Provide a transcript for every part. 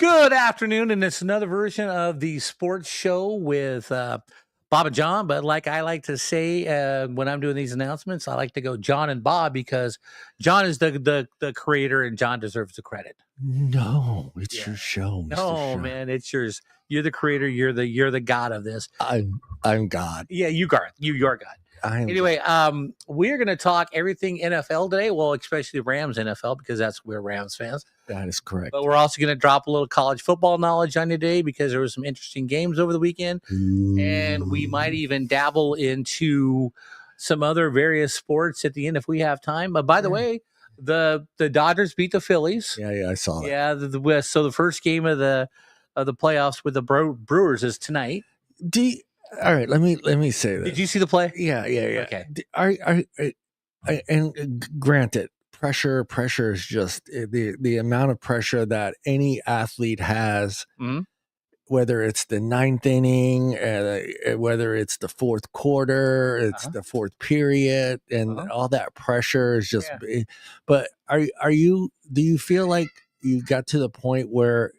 Good afternoon, and it's another version of the sports show with Bob and John. But like I like to say when I'm doing these announcements, I like to go John and Bob because John is the creator and John deserves the credit. No, it's your show, Mr. No, Shaw. man, it's yours. You're the creator. You're the god of this. I'm God. Yeah, you're God. Anyway, we're going to talk everything NFL today. Well, especially Rams NFL because that's we're Rams fans. That is correct. But we're also going to drop a little college football knowledge on you today because there were some interesting games over the weekend. And we might even dabble into some other various sports at the end if we have time. But by the way, the Dodgers beat the Phillies. Yeah, I saw that. Yeah, so the first game of the playoffs with the Brewers is tonight. All right, let me say this. Did you see the play? Yeah. Okay. And granted, pressure is just the amount of pressure that any athlete has, whether it's the ninth inning, whether it's the fourth quarter, it's the fourth period, and all that pressure is just. Yeah. But do you feel like you got to the point where?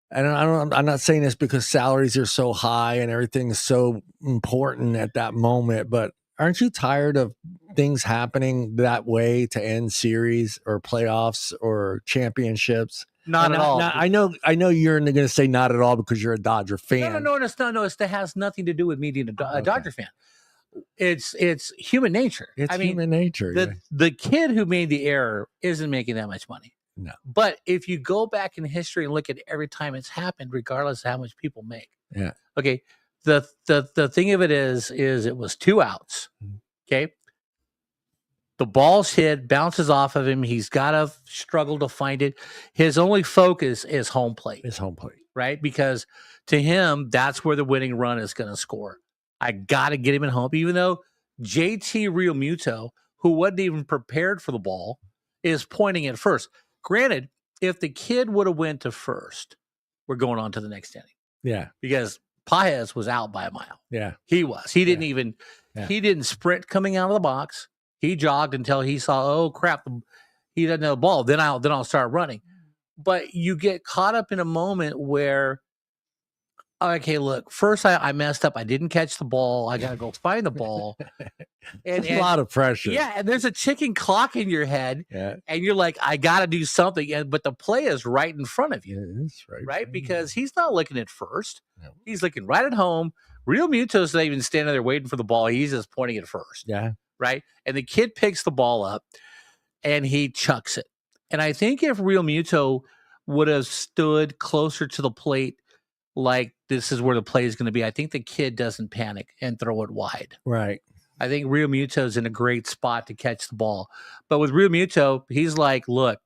And I'm not saying this because salaries are so high and everything is so important at that moment, but aren't you tired of things happening that way to end series or playoffs or championships? Not at all. I know you're going to say not at all because you're a Dodger fan. No. It has nothing to do with me being a Dodger fan. It's human nature. Human nature. The kid who made the error isn't making that much money. No. But if you go back in history and look at every time it's happened, regardless of how much people make. Yeah. Okay. The thing of it is it was 2 outs. Okay. The ball's hit, bounces off of him. He's got to struggle to find it. His only focus is home plate. Right? Because to him, that's where the winning run is going to score. I got to get him at home, even though JT Realmuto, who wasn't even prepared for the ball, is pointing at first. Granted, if the kid would have went to first, we're going on to the next inning. Yeah. Because Paez was out by a mile. Yeah. He was. He didn't sprint coming out of the box. He jogged until he saw, oh crap, he doesn't know the ball. Then I'll start running. But you get caught up in a moment where, okay, look, first I messed up. I didn't catch the ball. I got to go find the ball. And a lot of pressure. Yeah, and there's a ticking clock in your head. Yeah. And you're like, I got to do something. But the play is right in front of you. Yeah, that's right. Right? Because he's not looking at first. No. He's looking right at home. Realmuto's not even standing there waiting for the ball. He's just pointing at first. Yeah. Right? And the kid picks the ball up and he chucks it. And I think if Realmuto would have stood closer to the plate, like this is where the play is going to be, I think the kid doesn't panic and throw it wide. Right. I think Realmuto's in a great spot to catch the ball. But with Realmuto, he's like, look,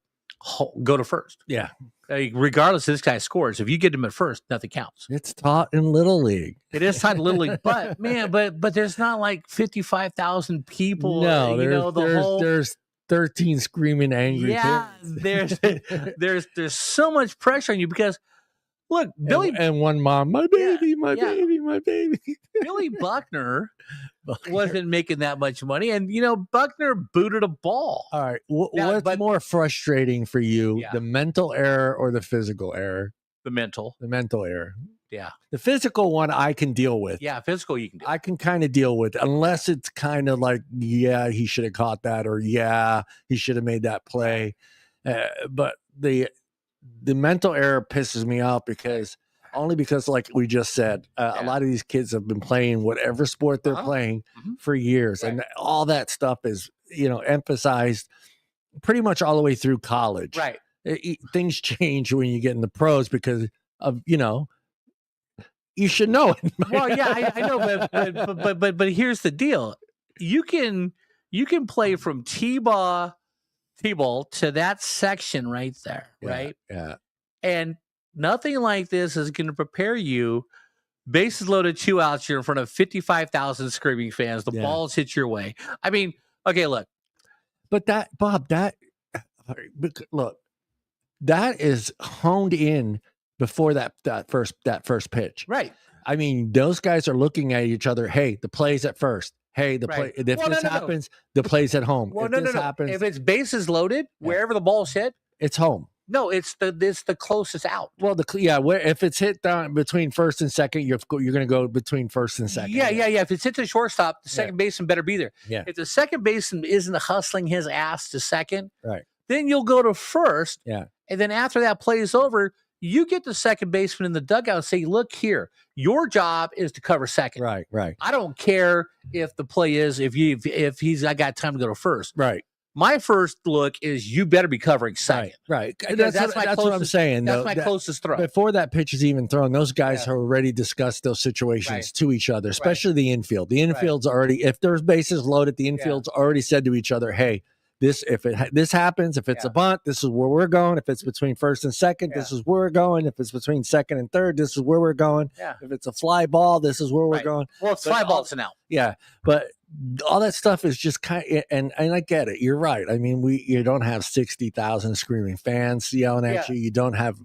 go to first. Yeah. Regardless if this guy scores, if you get him at first, nothing counts. It's taught in Little League. It is taught in Little League. But, man, but there's not like 55,000 people. No, there's 13 screaming angry kids. There's so much pressure on you because, look, Billy and one mom, my baby. Billy Buckner wasn't making that much money, and Buckner booted a ball. All right, what's more frustrating for you, the mental error or the physical error? The mental error. Yeah, the physical one I can deal with. Yeah, physical you can deal with. I can kind of deal with, unless it's kind of like, he should have caught that, or he should have made that play. But the mental error pisses me off because like we just said, a lot of these kids have been playing whatever sport they're playing for years. Right. And all that stuff is, emphasized pretty much all the way through college. Right. Things change when you get in the pros because of, you should know it. Well, yeah, I know, but here's the deal. You can play from T-ball to that section right there, right? Yeah. And nothing like this is going to prepare you. Bases loaded, 2 outs, you're in front of 55,000 screaming fans. The ball's hit your way. I mean, okay, look. But look, that is honed in before that first pitch. Right. I mean, those guys are looking at each other. Hey, the play's at first. Hey, play. If this happens, the play's at home. Well, if this happens, if it's bases loaded, wherever the ball's hit, it's home. No, it's the closest out. Well, where if it's hit down between first and second, you're going to go between first and second. Yeah. If it's hit to the shortstop, the second baseman better be there. Yeah. If the second baseman isn't hustling his ass to second, Right. then you'll go to first. Yeah. And then after that play is over, you get the second baseman in the dugout and say, look here, your job is to cover second. Right. I don't care if the play is, I got time to go to first. Right. My first look is you better be covering second. Right. That's what I'm saying. That's my closest throw. Before that pitch is even thrown, those guys have already discussed those situations to each other, especially the infield. The infield's already, if there's bases loaded, the infield's already said to each other, hey, this happens, if it's a bunt, this is where we're going. If it's between first and second, this is where we're going. If it's between second and third, this is where we're going. Yeah. If it's a fly ball, this is where we're going. Well, it's fly balls now. Yeah, but all that stuff is just kind of, and I get it. You're right. I mean, you don't have 60,000 screaming fans yelling at you. You don't have,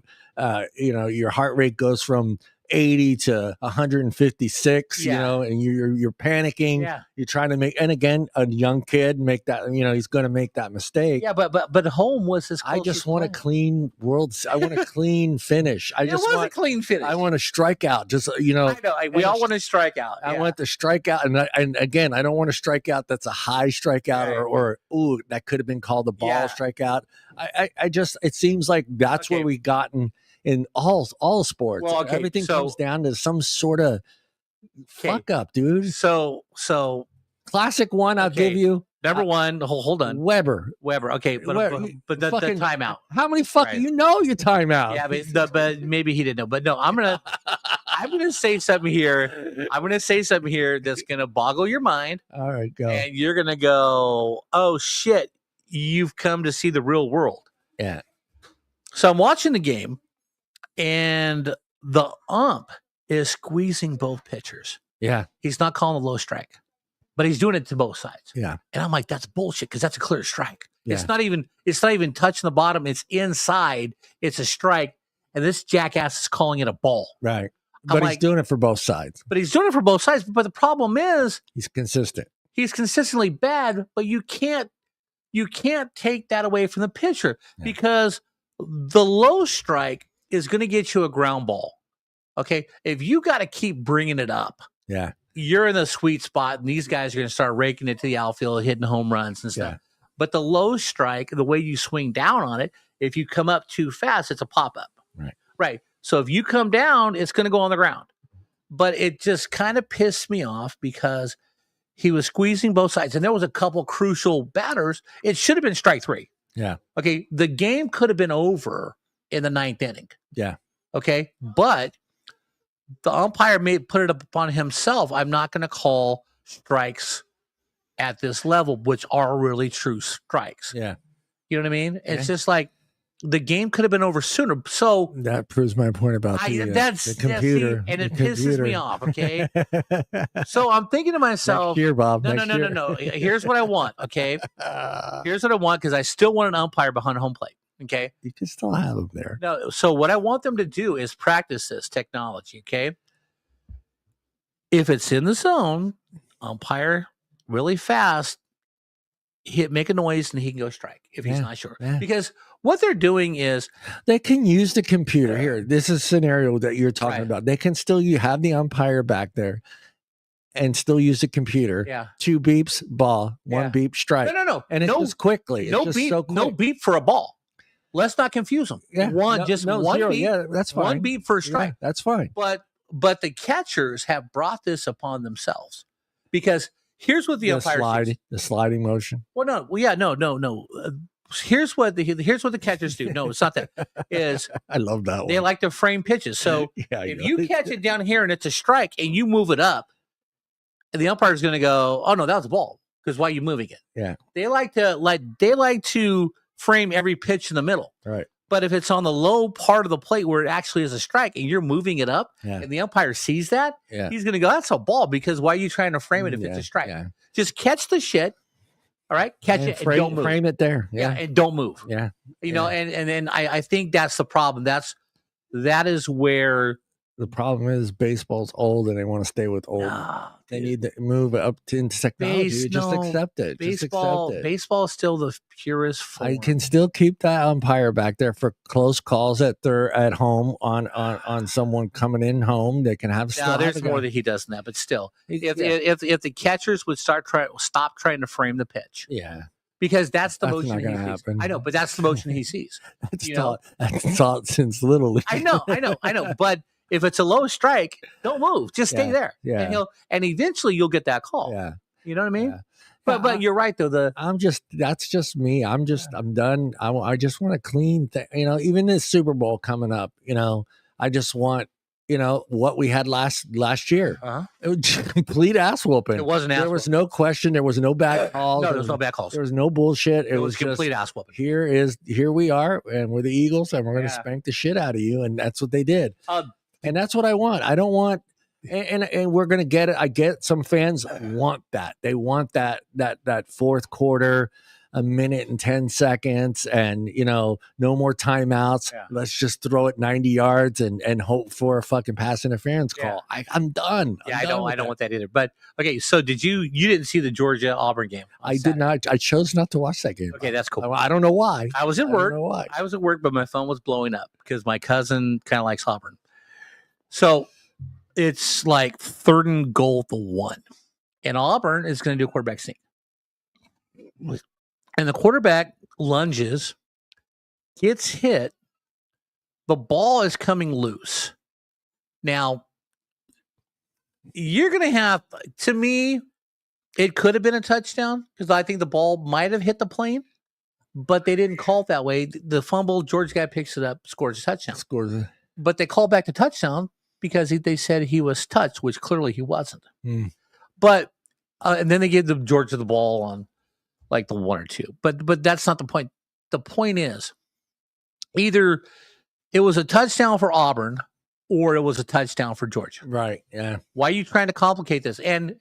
your heart rate goes from 80 to 156, and you're panicking. Yeah. You're trying to make, and again, a young kid make that, he's going to make that mistake. Yeah, but home was his. I just want a clean I want a clean finish. I just want a clean finish. I want a strikeout. Just I know. We all want to strike out. I want the strikeout, and again, I don't want a strikeout that's a high strikeout or that could have been called a ball strikeout. I just, it seems like that's where we gotten in all sports. Well, everything comes down to some sort of fuck up, dude. So classic one, I'll give you. Number one, hold on. Weber. Okay, but the timeout. How many fucking your timeout? Yeah, but maybe he didn't know. But no, I'm gonna say something here. I'm gonna say something here that's gonna boggle your mind. All right, go. And you're gonna go, oh shit, you've come to see the real world. Yeah. So I'm watching the game, and the ump is squeezing both pitchers. Yeah. He's not calling a low strike, but he's doing it to both sides. Yeah. And I'm like, that's bullshit, because that's a clear strike. Yeah. It's not even touching the bottom. It's inside. It's a strike. And this jackass is calling it a ball. Right. But he's doing it for both sides. But the problem is he's consistent. He's consistently bad, but you can't take that away from the pitcher because the low strike is going to get you a ground ball. Okay. If you got to keep bringing it up, you're in the sweet spot, and these guys are going to start raking it to the outfield, hitting home runs and stuff. Yeah. But the low strike, the way you swing down on it, if you come up too fast, it's a pop up. Right. So if you come down, it's going to go on the ground. But it just kind of pissed me off because he was squeezing both sides, and there was a couple crucial batters. It should have been strike three. Yeah. Okay. The game could have been over in the ninth inning. Yeah. Okay. But the umpire put it upon himself. I'm not going to call strikes at this level, which are really true strikes. Yeah. You know what I mean? It's just like the game could have been over sooner. So that proves my point about the computer. And it pisses me off. Okay. So I'm thinking to myself, next year, Bob. No. Here's what I want. Okay. Here's what I want, because I still want an umpire behind home plate. Okay. You can still have them there. No. So what I want them to do is practice this technology. Okay. If it's in the zone, umpire really fast, make a noise, and he can go strike if he's not sure. Yeah. Because what they're doing is they can use the computer. Here, this is a scenario that you're talking about. They can still have the umpire back there and still use the computer. Yeah. 2 beeps, ball. 1 beep, strike. No. And it's just quickly. No beep. So quick. No beep for a ball. Let's not confuse them. Yeah. One zero. beep. Yeah, that's fine. 1 beep for a strike. Yeah, that's fine. But the catchers have brought this upon themselves, because here's what the umpire sees. The sliding motion. Well, no. Well, yeah, no. Here's what the catchers do. No, it's not that. Is I love that one. They like to frame pitches. So if you catch it down here and it's a strike and you move it up, and the umpire is going to go, "Oh no, that was a ball." Because why are you moving it? Yeah. They like to frame every pitch in the middle. Right. But if it's on the low part of the plate where it actually is a strike and you're moving it up, and the umpire sees that, he's going to go, "That's a ball," because why are you trying to frame it if it's a strike? Yeah. Just catch the shit. All right, catch it and don't move. Frame it there. Yeah, and don't move. Yeah, you know, and then I think that's the problem. That is where The problem is baseball's old and they want to stay with old. No, They need to move up into technology. Just accept it. Just accept it. Baseball is still the purest form. I can still keep that umpire back there for close calls at home on someone coming in home. They can have. Now, there's more that he does than that, but still, if the catchers would stop trying to frame the pitch, because that's the motion he sees. I know, but that's the motion he sees. That's taught since little league. I know, but if it's a low strike, don't move. Just stay there. Yeah. And eventually you'll get that call. Yeah. You know what I mean? Yeah. But you're right though. That's just me. I'm done. I just want a clean thing. Even this Super Bowl coming up, I just want, what we had last year. It was complete ass whooping. It wasn't ass There was no question. There was no bad calls. No, there was no bad calls. There was no bullshit. It was complete ass whooping. Here we are, and we're the Eagles, and we're going to spank the shit out of you. And that's what they did. And that's what I want. I don't want, and we're going to get it. I get some fans want that. They want that fourth quarter, a minute and 10 seconds, and no more timeouts. Let's just throw it 90 yards and hope for a fucking pass interference call. I'm done. I don't want that either. But okay, so you didn't see the Georgia Auburn game? I did not. I chose not to watch that game. Okay, that's cool. I don't know why. I was at work. I was at work, but my phone was blowing up because my cousin kind of likes Auburn. So it's like 3rd and goal to 1. And Auburn is going to do a quarterback sneak. And the quarterback lunges, gets hit. The ball is coming loose. Now, you're going to have, to me, it could have been a touchdown because I think the ball might have hit the plane, but they didn't call it that way. The fumble, George guy picks it up, scores a touchdown. But they called back the touchdown because they said he was touched, which clearly he wasn't. But and then they gave Georgia the ball on like the 1 or 2. But that's not the point. The point is either it was a touchdown for Auburn or it was a touchdown for Georgia. Right. Yeah. Why are you trying to complicate this? And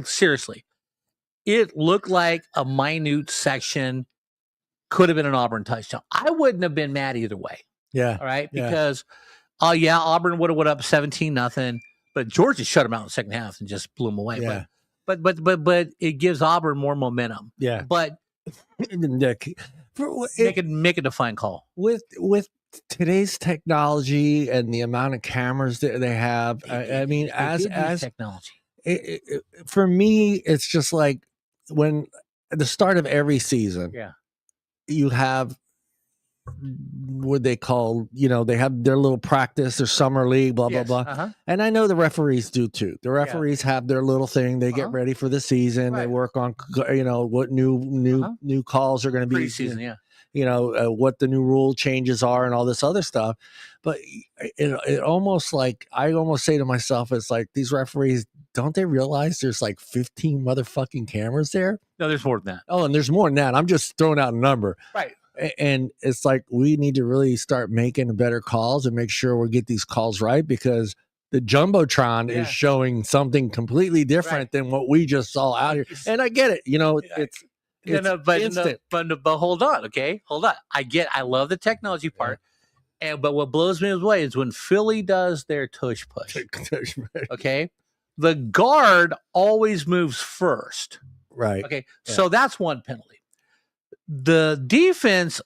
seriously, it looked like a minute section could have been an Auburn touchdown. I wouldn't have been mad either way. Yeah. All right. Because Auburn would have went up 17-0, but Georgia shut them out in the second half and just blew them away. Yeah. But it gives Auburn more momentum. Yeah. But make it a fine call. With today's technology and the amount of cameras that they have, as technology. For me, it's just like when at the start of every season, you have what they call, they have their little practice, their summer league, blah, blah, blah. And I know the referees do too. The referees have their little thing. They get ready for the season. They work on, what new calls are going to be. Preseason, what the new rule changes are and all this other stuff. But it almost like, I almost say to myself, it's like these referees, don't they realize there's like 15 motherfucking cameras there? No, there's more than that. Oh, and there's more than that. I'm just throwing out a number. Right. And it's like we need to really start making better calls and make sure we get these calls right, because the Jumbotron is showing something completely different than what we just saw out here. And I get it. It's instant. But hold on. Okay. Hold on. I love the technology part. But what blows me away is when Philly does their tush push. Okay. The guard always moves first. Right. Okay. So that's one penalty. The defense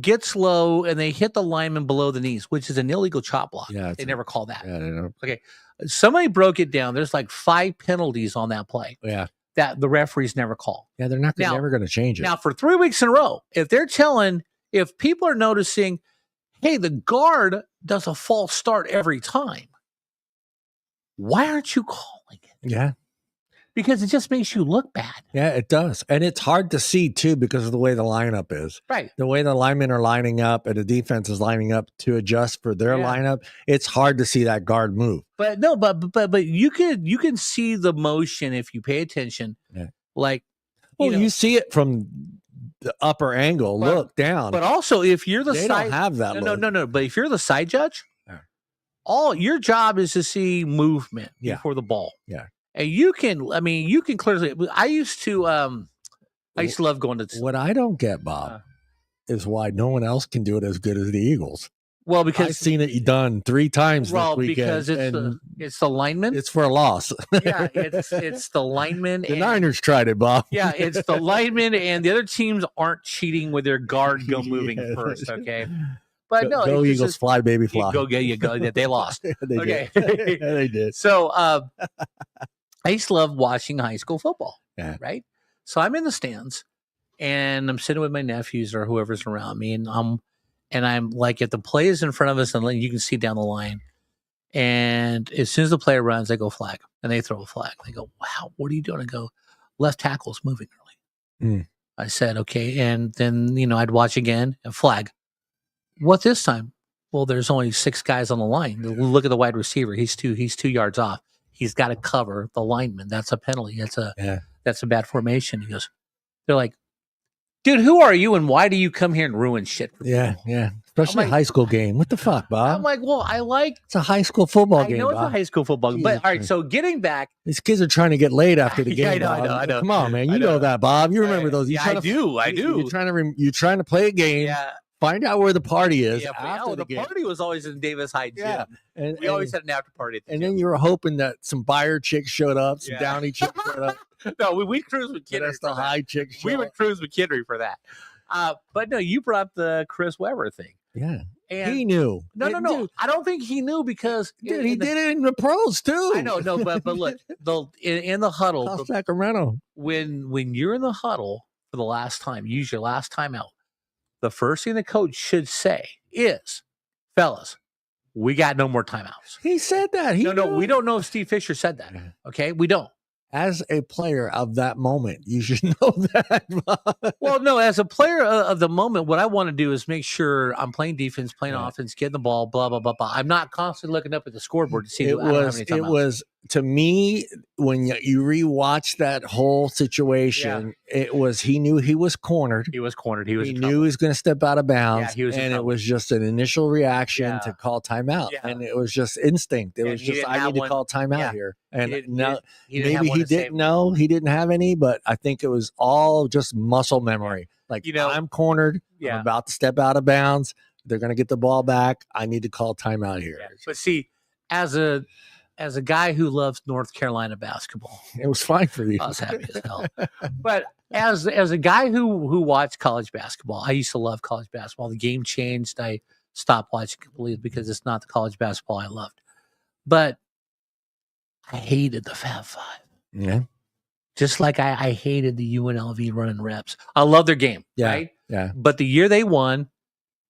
gets low and they hit the lineman below the knees, which is an illegal chop block. Yeah, they never call that. Yeah, they know. Okay. Somebody broke it down. There's like 5 penalties on that play. Yeah. That the referees never call. Yeah, they're never going to change it. Now, for 3 weeks in a row, if people are noticing, hey, the guard does a false start every time, why aren't you calling it? Yeah. Because it just makes you look bad. Yeah, it does. And it's hard to see, too, because of the way the lineup is. Right. The way the linemen are lining up and the defense is lining up to adjust for their lineup, it's hard to see that guard move. But no, but you can see the motion if you pay attention. Yeah. Like, you see it from the upper angle, look down. But also, if you're they don't have that. No. But if you're the side judge, all your job is to see movement before the ball. Yeah. And you can clearly. I used to love going to. What I don't get, Bob, is why no one else can do it as good as the Eagles. Well, I've because seen it done 3 times this weekend. because it's the lineman. It's for a loss. Yeah, it's the lineman. The Niners tried it, Bob. Yeah, it's the lineman, and the other teams aren't cheating with their guard moving first. Okay, but no, go it's Eagles, just, fly, baby, fly. Go. They lost. They Okay, did. They did. So I used to love watching high school football. Yeah. Right. So I'm in the stands, and I'm sitting with my nephews or whoever's around me, and I'm like, if the play is in front of us, and you can see down the line. And as soon as the player runs, they go flag, and they throw a flag. They go, "Wow, what are you doing?" I go, "Left tackle's moving early." I said, "Okay." And then I'd watch again, and flag. What this time? Well, there's only 6 guys on the line. Look at the wide receiver. He's 2 yards off. He's got to cover the lineman. That's a penalty. That's a bad formation. He goes, they're like, "Dude, who are you, and why do you come here and ruin shit for people?" Yeah. Especially a high school game. What the fuck, Bob? I'm like, well, it's a high school football game. I know it's Bob. a high school football game. But all right, so getting back, these kids are trying to get laid after the game. Yeah, I know. Come on, man. You know that, Bob. You remember those? I do. You're trying to play a game. Yeah. Find out where the party is. Yeah, after the game. party was always in Davis High Gym. Yeah. And we always had an after party. And then you were hoping that some buyer chicks showed up, some downy chicks showed up. No, we cruised with Kidry. That's the high chicks. We would cruise with Kidry for that. But no, you brought up the Chris Webber thing. Yeah. And he knew. No. Dude, I don't think he knew because he did it in the pros too. I know, but look, in the huddle, Sacramento. When you're in the huddle for the last time, use your last time out. The first thing the coach should say is, "Fellas, we got no more timeouts." He said that. No, we don't know if Steve Fisher said that. Okay, we don't. As a player of that moment, you should know that. Well, no, as a player of the moment, what I want to do is make sure I'm playing defense, playing offense, getting the ball, blah, blah, blah, blah. I'm not constantly looking up at the scoreboard to see it was, to me, when you rewatch that whole situation, it was, he knew he was cornered. He was cornered. He knew he was going to step out of bounds. Yeah, and it was just an initial reaction to call timeout. Yeah. And it was just instinct. It was just, I need to call timeout here. And maybe he didn't know. He didn't have any, but I think it was all just muscle memory. Like, I'm cornered. I'm about to step out of bounds. They're going to get the ball back. I need to call timeout here. Yeah. But see, as a guy who loves North Carolina basketball, it was fine for you. I was happy as hell. But as a guy who watched college basketball, I used to love college basketball. The game changed. I stopped watching completely because it's not the college basketball I loved. But I hated the Fab Five. Yeah. Just like I hated the UNLV running reps. I love their game. Yeah. Right? Yeah. But the year they won,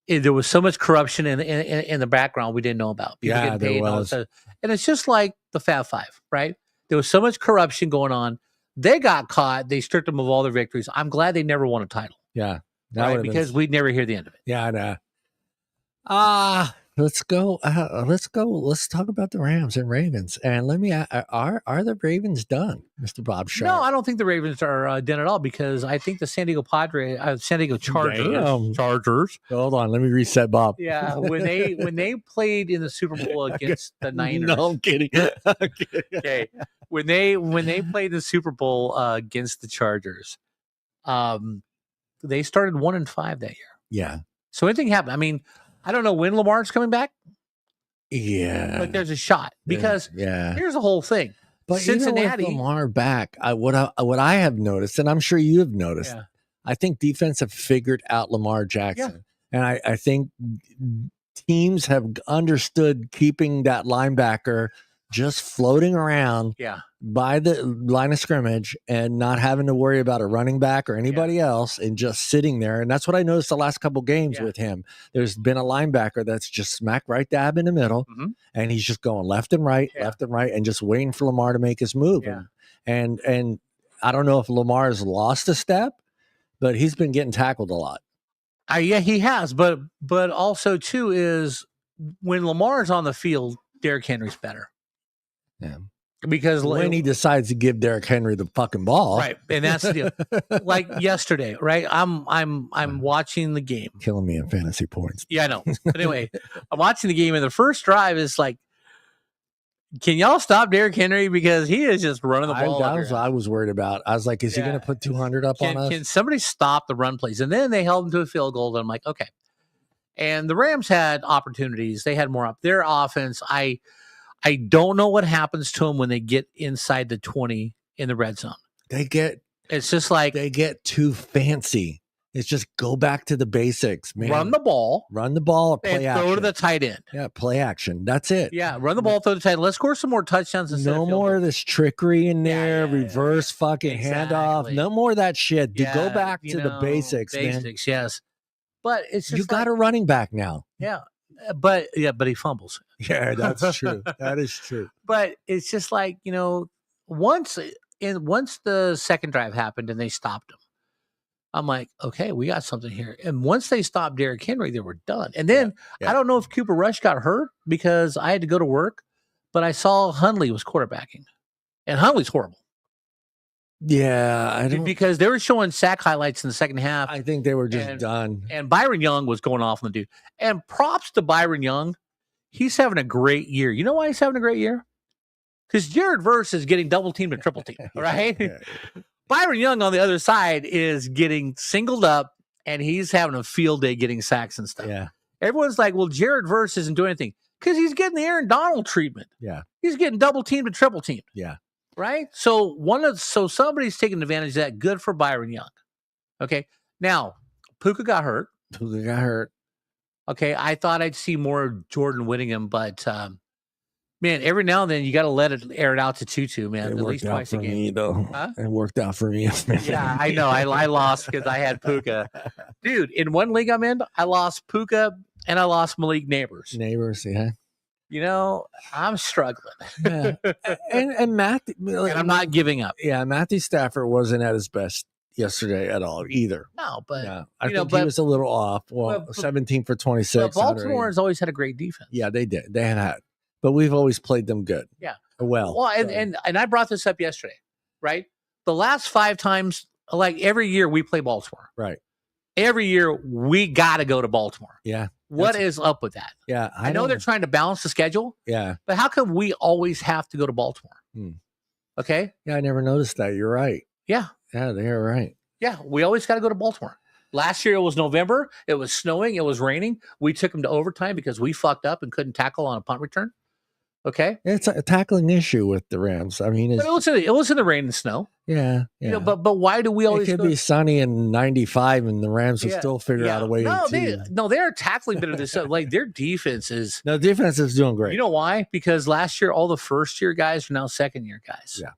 there was so much corruption in the background we didn't know about. People getting paid and all this stuff. And it's just like the Fab Five, right? There was so much corruption going on. They got caught. They stripped them of all their victories. I'm glad they never won a title. Yeah. Right? Because we'd never hear the end of it. Yeah, I know. Let's go. Let's talk about the Rams and Ravens. And let me are the Ravens done, Mr. Bob Sharp? No, I don't think the Ravens are done at all because I think the San Diego Chargers. Hold on, let me reset, Bob. Yeah, when they played in the Super Bowl against the Niners. No, I'm kidding. Okay, when they played the Super Bowl against the Chargers, they started 1-5 that year. Yeah. So anything happened. I mean, I don't know when Lamar's coming back. Yeah. But there's a shot because here's the whole thing. But Cincinnati, even with Lamar back, what I have noticed, and I'm sure you have noticed, I think defense have figured out Lamar Jackson. And I think teams have understood keeping that linebacker just floating around by the line of scrimmage and not having to worry about a running back or anybody else and just sitting there. And that's what I noticed the last couple games with him. There's been a linebacker that's just smack right dab in the middle and he's just going left and right, and just waiting for Lamar to make his move. And I don't know if Lamar's lost a step, but he's been getting tackled a lot. Yeah, he has. But also too is when Lamar's on the field, Derrick Henry's better. Yeah. Because when he decides to give Derrick Henry the fucking ball. Right. And that's the deal. Like yesterday, right? I'm watching the game. Killing me in fantasy points. Yeah, I know. But anyway, I'm watching the game and the first drive is like, can y'all stop Derrick Henry? Because he is just running the ball. I was worried about. I was like, is he going to put 200 up on us? Can somebody stop the run plays? And then they held him to a field goal. And I'm like, okay. And the Rams had opportunities. They had more up. Their offense, I don't know what happens to them when they get inside the 20 in the red zone. It's just like they get too fancy. It's just go back to the basics, man. Run the ball, play and action. throw to the tight end. Yeah, play action. That's it. Yeah, run the ball, throw to the tight end. Let's score some more touchdowns. No more of this trickery in there, reverse fucking handoff. No more of that shit. Go back to the basics, man. Basics, yes. But it's just you got a running back now. Yeah, but he fumbles. Yeah, that's true. That is true. But it's just like, once the second drive happened and they stopped him, I'm like, okay, we got something here. And once they stopped Derrick Henry, they were done. And then I don't know if Cooper Rush got hurt because I had to go to work, but I saw Hundley was quarterbacking, and Hundley's horrible. Yeah, I don't, because they were showing sack highlights in the second half. I think they were just done. And Byron Young was going off on the dude. And props to Byron Young. He's having a great year. You know why he's having a great year? Because Jared Verse is getting double teamed and triple teamed, right? Byron Young on the other side is getting singled up, and he's having a field day getting sacks and stuff. Yeah. Everyone's like, well, Jared Verse isn't doing anything because he's getting the Aaron Donald treatment. Yeah. He's getting double teamed and triple teamed. Yeah. Right? So somebody's taking advantage of that. Good for Byron Young. Okay. Now, Puka got hurt. Okay. I thought I'd see more Jordan Whittingham, but man, every now and then you got to let it air it out to Tutu, man. At least twice a game. Me, though. Huh? It worked out for me. Yeah, I know. I lost because I had Puka. Dude, in one league I'm in, I lost Puka and I lost Malik Neighbors. Yeah. I'm struggling. Yeah. And Matthew, and I'm not giving up. Yeah, Matthew Stafford wasn't at his best yesterday at all either. No, but I think he was a little off. Well, 17 for 26. But Baltimore has always had a great defense. Yeah, they did. They had. But we've always played them good. Yeah. Well, and I brought this up yesterday, right? The last 5 times, like every year we play Baltimore. Right. Every year we got to go to Baltimore. Yeah. What is up with that? Yeah. I know they're trying to balance the schedule. Yeah. But how come we always have to go to Baltimore? Okay. Yeah, I never noticed that. You're right. Yeah. Yeah, they're right. Yeah, we always got to go to Baltimore. Last year it was November. It was snowing. It was raining. We took them to overtime because we fucked up and couldn't tackle on a punt return. Okay. It's a tackling issue with the Rams. I mean, it was in the rain and snow. Yeah. But why do we always? It could be sunny and 95, and the Rams will still figure out a way. They're tackling better than like their defense is. No, defense is doing great. You know why? Because last year all the first year guys are now second year guys. Yeah.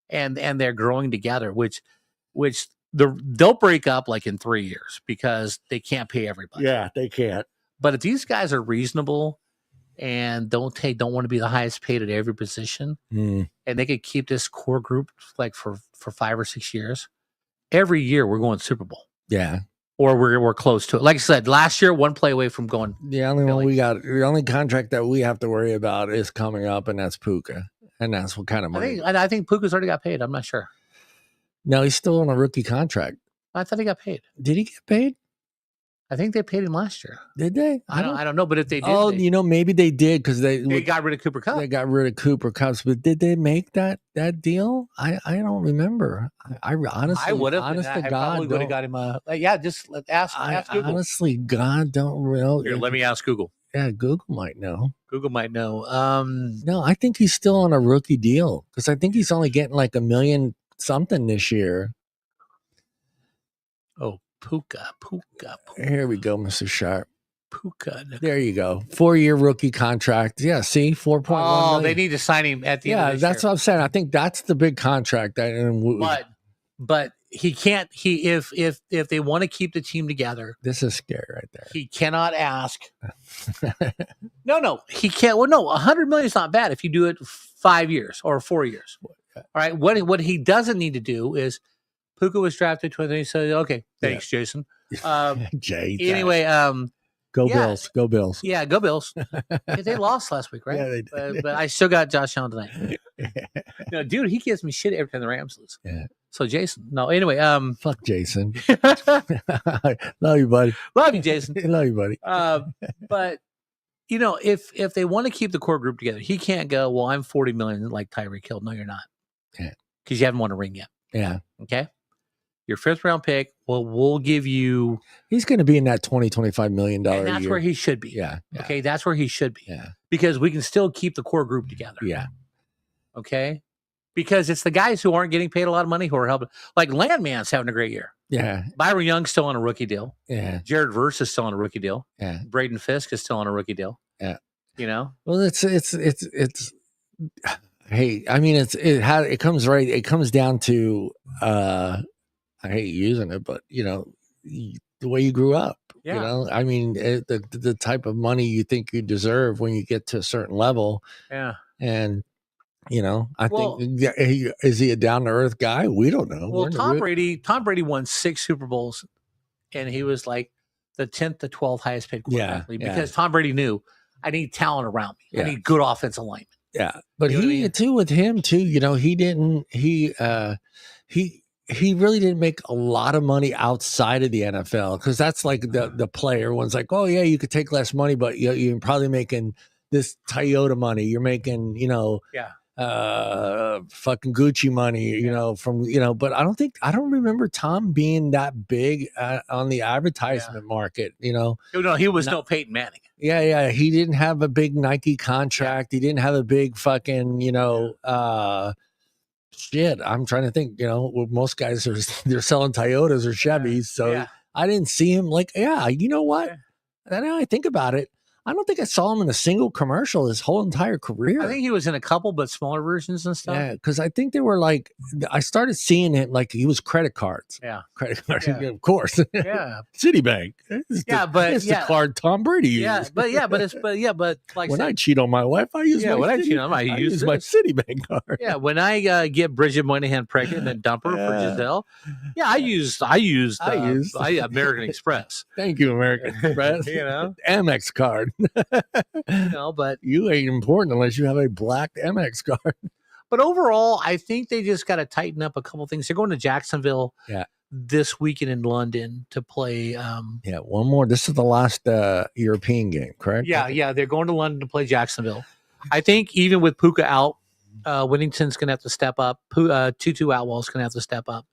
And they're growing together, which they'll break up like in 3 years because they can't pay everybody. Yeah, they can't. But if these guys are reasonable and don't want to be the highest paid at every position, and they could keep this core group like for 5 or 6 years, every year we're going Super Bowl. Yeah. Or we're close to it. Like I said, last year, one play away from going. The only contract that we have to worry about is coming up, and that's Puka. And that's what kind of money. I think Puka's already got paid. I'm not sure. No, he's still on a rookie contract. I thought he got paid. Did he get paid? I think they paid him last year. Did they? I don't know, but if they did, maybe they did because they got rid of Cooper Kupp. They got rid of Cooper Kupp, but did they make that deal? I don't remember. I honestly, I would have. Honest to God, probably would have got him just ask Google. Honestly, God, don't know. Here, let me ask Google. Yeah, Google might know. No, I think he's still on a rookie deal because I think he's only getting like $1 million something this year. Oh, Puka. Here we go, Mr. Sharp. Puka. There you go. 4-year rookie contract. Yeah, see, 4.1 million. They need to sign him at the end of this that's year. what I'm saying. I think that's the big contract. But he can't. If they want to keep the team together, this is scary right there. He cannot ask. No, he can't. Well, no, $100 million is not bad if you do it 5 years or 4 years. All right. What he doesn't need to do is Puka was drafted 20. So okay, thanks, Jason. Jay. Anyway, go Bills. Go Bills. Yeah, go Bills. They lost last week, right? Yeah, they did. But I still got Josh Allen tonight. No, dude, he gives me shit every time the Rams lose. Yeah. So Jason, no. Anyway, fuck Jason. Love you, buddy. Love you, Jason. Love you, buddy. But if they want to keep the core group together, he can't go. Well, I'm 40 million like Tyreek Hill. No, you're not. Yeah. Because you haven't won a ring yet. Yeah. Okay. your 5th round pick. Well, we'll give you. He's going to be in that $20-25 million And that's year. where he should be. Yeah. Okay, that's where he should be. Yeah. Because we can still keep the core group together. Yeah. Okay. Because it's the guys who aren't getting paid a lot of money who are helping. Like Landman's having a great year. Yeah. Byron Young's still on a rookie deal. Yeah. Jared Verse is still on a rookie deal. Yeah. Braden Fisk is still on a rookie deal. Yeah. You know? Well, it's hey, I mean, it comes down to, I hate using it, but the way you grew up, I mean, the type of money you think you deserve when you get to a certain level. Yeah. And, I think, is he a down to earth guy? We don't know. Well, Tom Brady won 6 Super Bowls, and he was like the 10th to 12th highest paid quarterback because Tom Brady knew I need talent around me. I need good offensive linemen. Yeah. But with him too, he really didn't make a lot of money outside of the NFL, because that's like the player one's like, oh yeah, you could take less money, but you're probably making this Toyota money. You're making, fucking Gucci money, but I don't remember Tom being that big on the advertisement market, No, he was no Peyton Manning. Yeah. He didn't have a big Nike contract. He didn't have a big fucking, shit. I'm trying to think, most guys they're selling Toyotas or Chevys. So I didn't see him like, you know what? Now I think about it, I don't think I saw him in a single commercial his whole entire career. I think he was in a couple, but smaller versions and stuff. Yeah, because I think they were like, I started seeing him like he was credit cards. Yeah. Credit cards, of course. Yeah. Citibank. It's the card Tom Brady used. Yeah, but like when I cheat on my wife, I use my Citibank card. Yeah, when I get Bridget Moynihan pregnant and dump her for Giselle, I used American Express. Thank you, American Express. Amex card. But you ain't important unless you have a black Amex card. But overall, I think they just got to tighten up a couple things. They're going to Jacksonville this weekend in London to play. One more. This is the last European game, correct? Yeah. They're going to London to play Jacksonville. I think even with Puka out, Whittington's going to have to step up. Tutu Atwell's going to have to step up.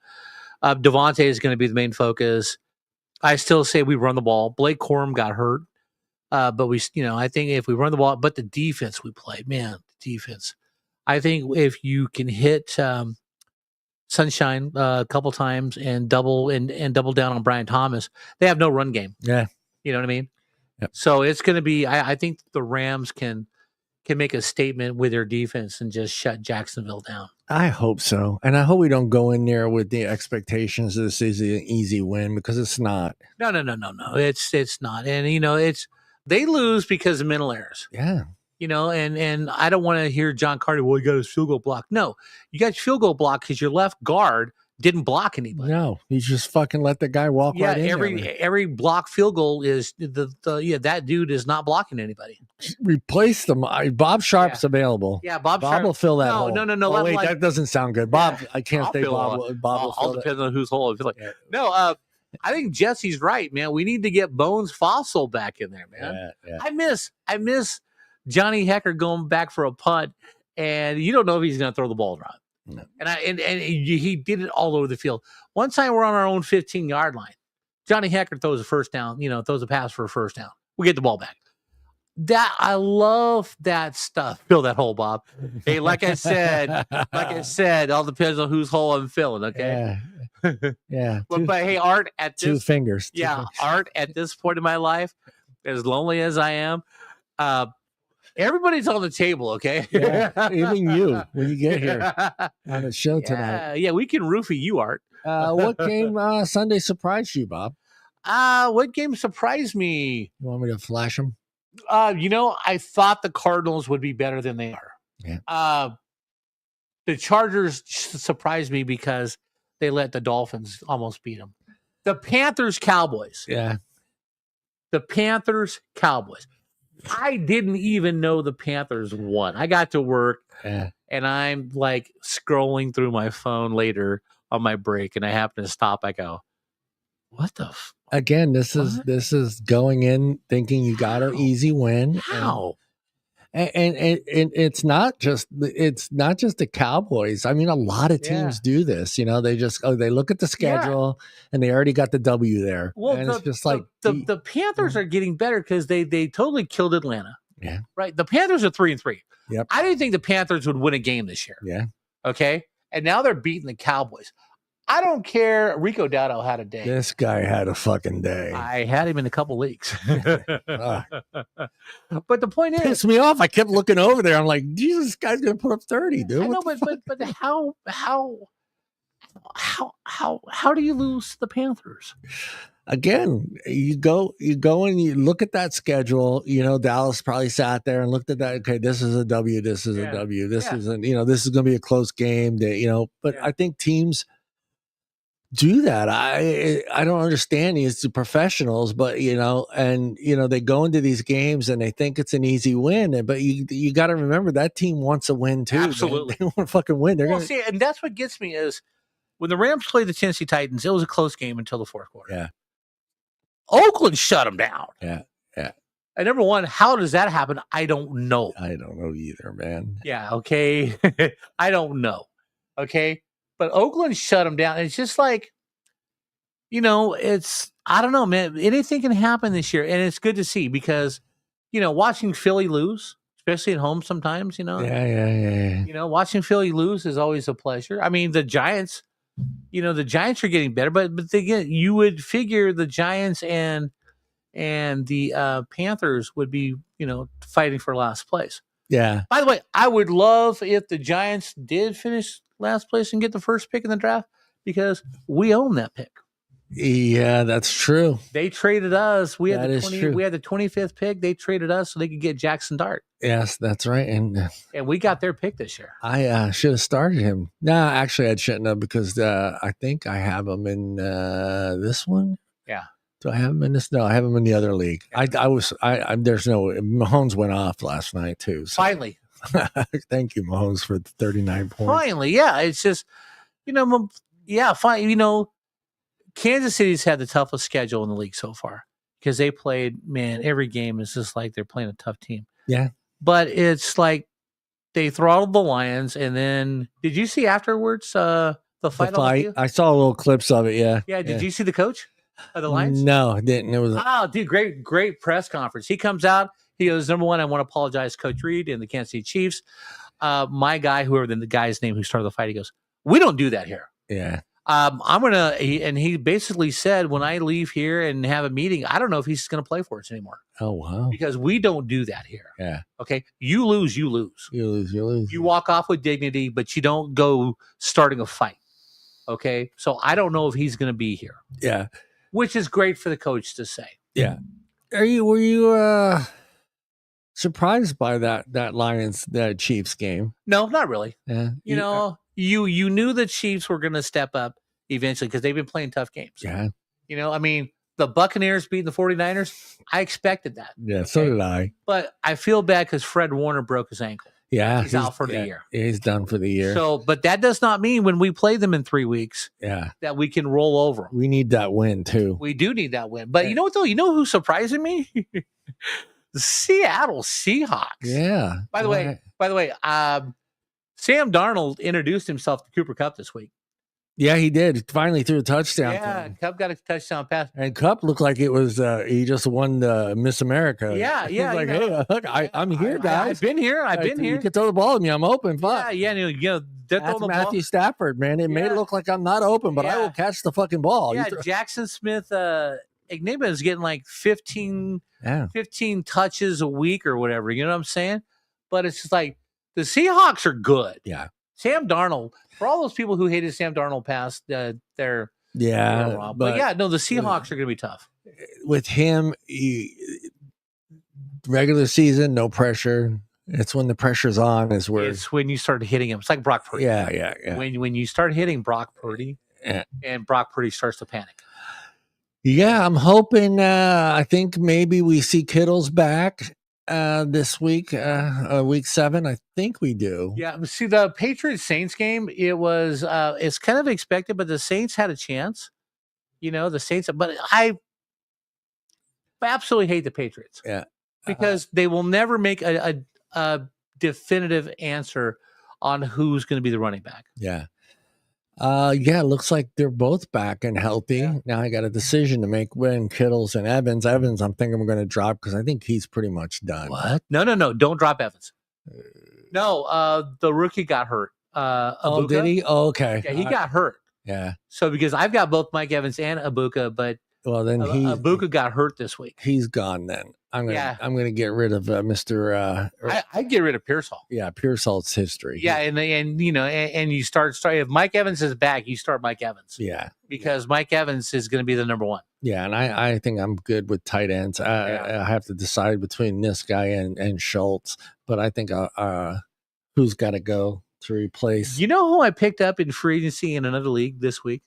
Devontae is going to be the main focus. I still say we run the ball. Blake Corum got hurt. But I think if we run the ball, but the defense we play, man, the defense. I think if you can hit Sunshine a couple times and double down on Brian Thomas, they have no run game. Yeah, you know what I mean. Yep. So it's going to be. I think the Rams can make a statement with their defense and just shut Jacksonville down. I hope so, and I hope we don't go in there with the expectations that this is an easy win, because it's not. No. It's not, and they lose because of mental errors. Yeah. And I don't want to hear John Carter, well, you got his field goal block. No, you got your field goal block because your left guard didn't block anybody. No, he just fucking let the guy walk right in. Every block field goal is that dude is not blocking anybody. Replace them. Bob Sharp's available. Yeah, Bob Sharp will fill that hole. No. Oh, wait, that doesn't sound good. Bob, I can't say Bob. Bob will all depends on whose hole. No, I think Jesse's right, man. We need to get Bones Fossil back in there, man. Yeah. I miss Johnny Hecker going back for a punt, and you don't know if he's going to throw the ball around. No. And he did it all over the field. One time we're on our own 15-yard line. Johnny Hecker throws a first down, throws a pass for a first down. We get the ball back. I love that stuff. Fill that hole, Bob. Hey, like I said, all depends on whose hole I'm filling. Okay. Yeah. But hey, Art, at two fingers. Art, at this point in my life, as lonely as I am, everybody's on the table. Okay. Yeah, even you when you get here on the show tonight. Yeah, we can roofie you, Art. What game Sunday surprised you, Bob? What game surprised me? You want me to flash them? I thought the Cardinals would be better than they are. Yeah. The Chargers surprised me because they let the Dolphins almost beat them. The Panthers-Cowboys. Yeah. The Panthers-Cowboys. I didn't even know the Panthers won. I got to work, and I'm like scrolling through my phone later on my break, and I happen to stop. I go, what the Again, this is going in thinking you got an easy win. How? And it's not just the Cowboys. I mean, a lot of teams do this. They just they look at the schedule and they already got the W there. Well, and it's just like the Panthers are getting better because they totally killed Atlanta. Yeah. Right. The Panthers are 3-3. Yep. I didn't think the Panthers would win a game this year. Yeah. Okay. And now they're beating the Cowboys. I don't care. Rico Dowdle had a day. This guy had a fucking day. I had him in a couple leagues. But the point is, pissed me off. I kept looking over there. I'm like, Jesus, this guy's gonna put up 30, dude. I know, but how do you lose to the Panthers? Again, you go and you look at that schedule. Dallas probably sat there and looked at that. Okay, this is a W. This is a W. This isn't. This is going to be a close game. But I think teams do that. I don't understand these professionals, but they go into these games and they think it's an easy win. But you got to remember that team wants a win too. Absolutely, they want to fucking win. They're gonna see, and that's what gets me is when the Rams played the Tennessee Titans. It was a close game until the fourth quarter. Yeah. Oakland shut them down. Yeah. And number one, how does that happen? I don't know. I don't know either, man. Yeah, okay. I don't know. Okay. But Oakland shut them down. It's just like, I don't know, man. Anything can happen this year. And it's good to see because, watching Philly lose, especially at home sometimes, Yeah. Watching Philly lose is always a pleasure. I mean, the Giants are getting better, but again, you would figure the Giants and the Panthers would be, fighting for last place. Yeah. By the way, I would love if the Giants did finish last place and get the first pick in the draft because we own that pick. Yeah, that's true. They traded us. We had true. We had the 25th pick. They traded us so they could get Jackson Dart. Yes, that's right. And we got their pick this year. I should have started him. No, actually, I shouldn't have because I think I have him in this one. Yeah. Do I have him in this? No, I have him in the other league. Yeah. There's no, Mahomes went off last night too. So. Finally. Thank you, Mahomes, for 39 points. Finally. Yeah. It's just, fine. Kansas City's had the toughest schedule in the league so far because they played, every game is just like they're playing a tough team. Yeah. But it's like they throttled the Lions. And then did you see afterwards the fight? I saw little clips of it. Yeah. Yeah. Did you see the coach of the Lions? No, I didn't. It was dude, great press conference. He comes out. He goes, number one, I want to apologize, Coach Reed and the Kansas City Chiefs. My guy, whoever the guy's name who started the fight, he goes, we don't do that here. Yeah. He basically said, when I leave here and have a meeting, I don't know if he's going to play for us anymore. Oh, wow. Because we don't do that here. Yeah. Okay. You lose. You lose. You walk off with dignity, but you don't go starting a fight. Okay. So I don't know if he's going to be here. Yeah. Which is great for the coach to say. Yeah. Were you surprised by that Lions Chiefs game? No, not really. Yeah. You knew the Chiefs were going to step up eventually because they've been playing tough games. Yeah. The Buccaneers beating the 49ers, I expected that. Yeah, so did I. But I feel bad because Fred Warner broke his ankle. Yeah. He's out for the year. He's done for the year. So, but that does not mean when we play them in 3 weeks that we can roll over them. We need that win, too. We do need that win. But you know what, though? You know who's surprising me? The Seattle Seahawks. Yeah. By the way, Sam Darnold introduced himself to Cooper Kupp this week. Yeah, he did. Finally threw a touchdown. Yeah, Kupp got a touchdown pass. And Kupp looked like it was he just won the Miss America. Yeah. He's like, hey, look, I'm here, guys. I've been here. You can throw the ball at me. I'm open. Fuck. Yeah. That's Matthew Stafford, man. It may look like I'm not open, but I will catch the fucking ball. Yeah, Jackson Smith Ignima is getting like 15 touches a week or whatever. You know what I'm saying? But it's just like the Seahawks are good. Yeah. Sam Darnold, for all those people who hated Sam Darnold past, they're wrong. But the Seahawks are going to be tough. With him, regular season, no pressure. It's when the pressure's on it's when you start hitting him. It's like Brock Purdy. Yeah. When you start hitting Brock Purdy, and Brock Purdy starts to panic. Yeah, I'm hoping. I think maybe we see Kittle's back this week, week 7. I think we do. Yeah. See, the Patriots Saints game, it's kind of expected, but the Saints had a chance. The Saints, but I absolutely hate the Patriots. Yeah. Because they will never make a definitive answer on who's going to be the running back. Yeah. It looks like they're both back and healthy. Yeah. Now I got a decision to make when Kittles and Evans. Evans, I'm thinking I'm going to drop because I think he's pretty much done. What? No. Don't drop Evans. No, the rookie got hurt. Ibuka. Did he? Oh, okay. Yeah, he got hurt. Yeah. So because I've got both Mike Evans and Ibuka, but then Ibuka got hurt this week. He's gone then. I'm gonna get rid of Mr. I'd get rid of Pearsall. Yeah, Pearsall's history. Yeah, and you start if Mike Evans is back, you start Mike Evans. Yeah, because Mike Evans is going to be the number one. Yeah, and I think I'm good with tight ends. I have to decide between this guy and Schultz, but I think who's got to go to replace? You know who I picked up in free agency in another league this week?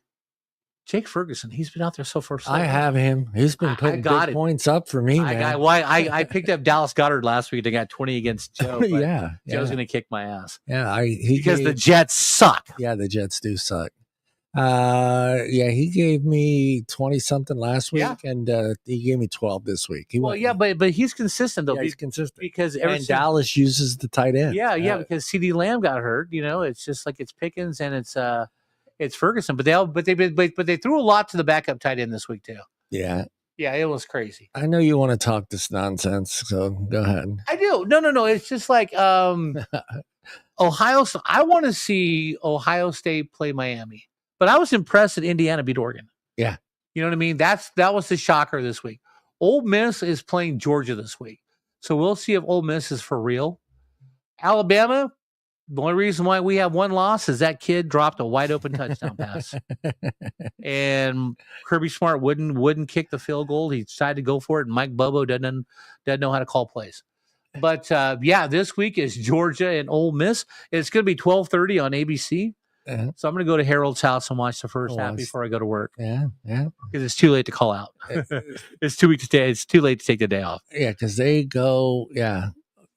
Jake Ferguson. He's been out there so far. I have him. He's been putting big points up for me, man. I picked up Dallas Goedert last week. They got 20 against Joe. Joe's going to kick my ass. Yeah, because the Jets suck. Yeah, the Jets do suck. He gave me 20 something last week, and he gave me 12 this week. But he's consistent though. Yeah, he's consistent because Dallas uses the tight end. Because CD Lamb got hurt. It's just like it's Pickens and it's Ferguson, but they threw a lot to the backup tight end this week too. Yeah, it was crazy. I know you want to talk this nonsense, so go ahead. I do. No. It's just like Ohio. I want to see Ohio State play Miami, but I was impressed that Indiana beat Oregon. Yeah, you know what I mean. That was the shocker this week. Ole Miss is playing Georgia this week, so we'll see if Ole Miss is for real. Alabama. The only reason why we have one loss is that kid dropped a wide open touchdown pass, and Kirby Smart wouldn't kick the field goal. He decided to go for it, and Mike Bobo doesn't know how to call plays. But this week is Georgia and Ole Miss. It's going to be 12:30 on ABC. Uh-huh. So I'm going to go to Harold's house and watch the first half before I go to work. Yeah. Because it's too late to call out. It's 2 weeks today. It's too late to take the day off. Yeah, because they go. Yeah.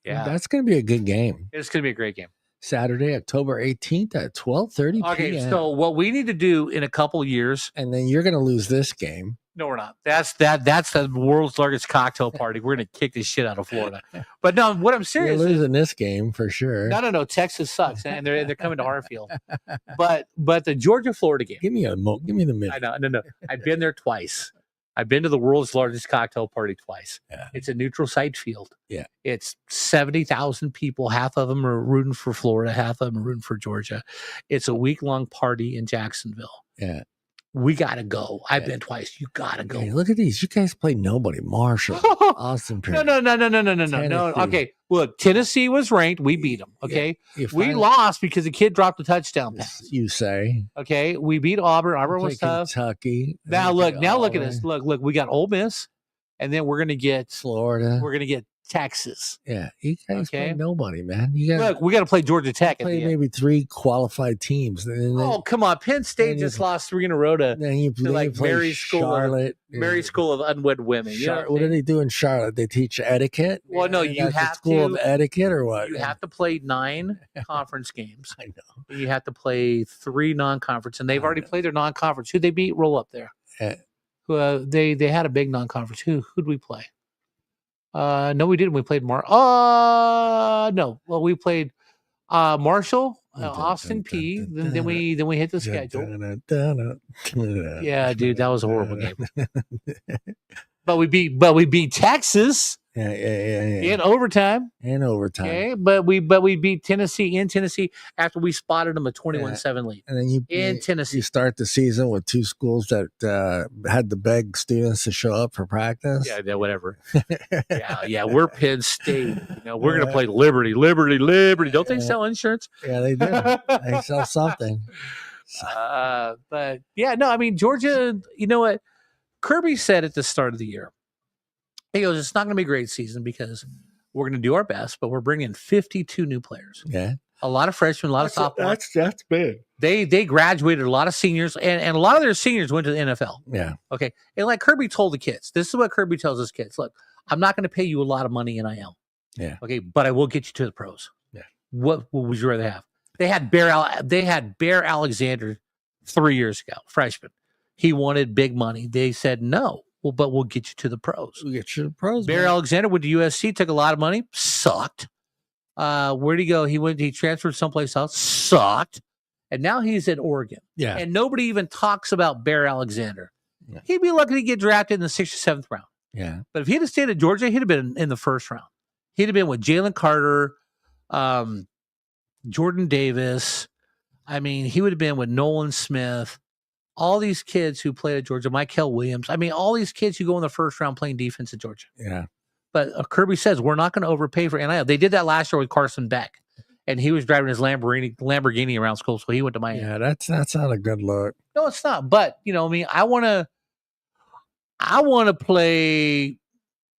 That's going to be a good game. It's going to be a great game. Saturday, October 18th at 12:30 p.m. Okay, so what we need to do in a couple of years, and then you're going to lose this game. No, we're not. That's the world's largest cocktail party. We're going to kick the shit out of Florida. But no, what I'm serious you're losing this game for sure. No. Texas sucks, and they're coming to Harfield. But the Georgia-Florida game. Give me the minute. I know. No. I've been there twice. I've been to the world's largest cocktail party twice. Yeah. It's a neutral site field. Yeah. It's 70,000 people. Half of them are rooting for Florida. Half of them are rooting for Georgia. It's a week-long party in Jacksonville. Yeah. We got to go. I've been twice. You got to go. Hey, look at these. You guys play nobody. Marshall. Austin Perry. No. Okay. Look, Tennessee was ranked. We beat them. Okay. We lost because the kid dropped a touchdown pass. You say. Okay. We beat Auburn. Auburn was tough. Kentucky. Now look at us. Look. We got Ole Miss, and then we're going to get Florida. We're going to get Texas. Yeah, you guys play nobody, man. We got to play Georgia Tech. Play maybe 3 qualified teams. Come on! Penn State just lost 3 in a row to Mary Charlotte, School of Unwed Women. What do they do in Charlotte? They teach etiquette. Well, no, you have school of etiquette or what? You have to play 9 conference games. I know. You have to play 3 non-conference, and they've already played their non-conference. Who they beat? Roll up there. They had a big non-conference. Who'd we play? No, we didn't. We played no. Well, we played Marshall, Austin P. Then we hit the schedule. Yeah, dude, that was a horrible game. But we beat Texas. Yeah. In overtime. Okay, but we beat Tennessee in Tennessee after we spotted them a 21-7 lead. And then in Tennessee, you start the season with 2 schools that had to beg students to show up for practice. Yeah, whatever. yeah, we're Penn State. We're gonna play Liberty. Don't they sell insurance? Yeah, they do. They sell something. But yeah, no, I mean Georgia. You know what? Kirby said at the start of the year. He goes, it's not going to be a great season because we're going to do our best, but we're bringing 52 new players. Yeah. A lot of freshmen, a lot of sophomores. That's big. They graduated, a lot of seniors, and a lot of their seniors went to the NFL. Yeah. Okay. And like Kirby told the kids, this is what Kirby tells his kids. Look, I'm not going to pay you a lot of money in NIL. Yeah. Okay. But I will get you to the pros. Yeah. What would you rather have? They had Bear Alexander 3 years ago, freshman. He wanted big money. They said no. Well, but we'll get you to the pros. We'll get you to the pros. Bear Alexander went to USC, took a lot of money, sucked. Where'd he go? He transferred someplace else. Sucked. And now he's at Oregon. Yeah. And nobody even talks about Bear Alexander. Yeah. He'd be lucky to get drafted in the 6th or 7th round. Yeah. But if he'd have stayed at Georgia, he'd have been in the 1st round. He'd have been with Jalen Carter, Jordan Davis. I mean, he would have been with Nolan Smith. All these kids who played at Georgia, Michael Williams. I mean, all these kids who go in the 1st round playing defense at Georgia. Yeah. But Kirby says, we're not going to overpay for NIL. They did that last year with Carson Beck. And he was driving his Lamborghini around school, so he went to Miami. Yeah, that's not a good look. No, it's not. But, I mean, I want to play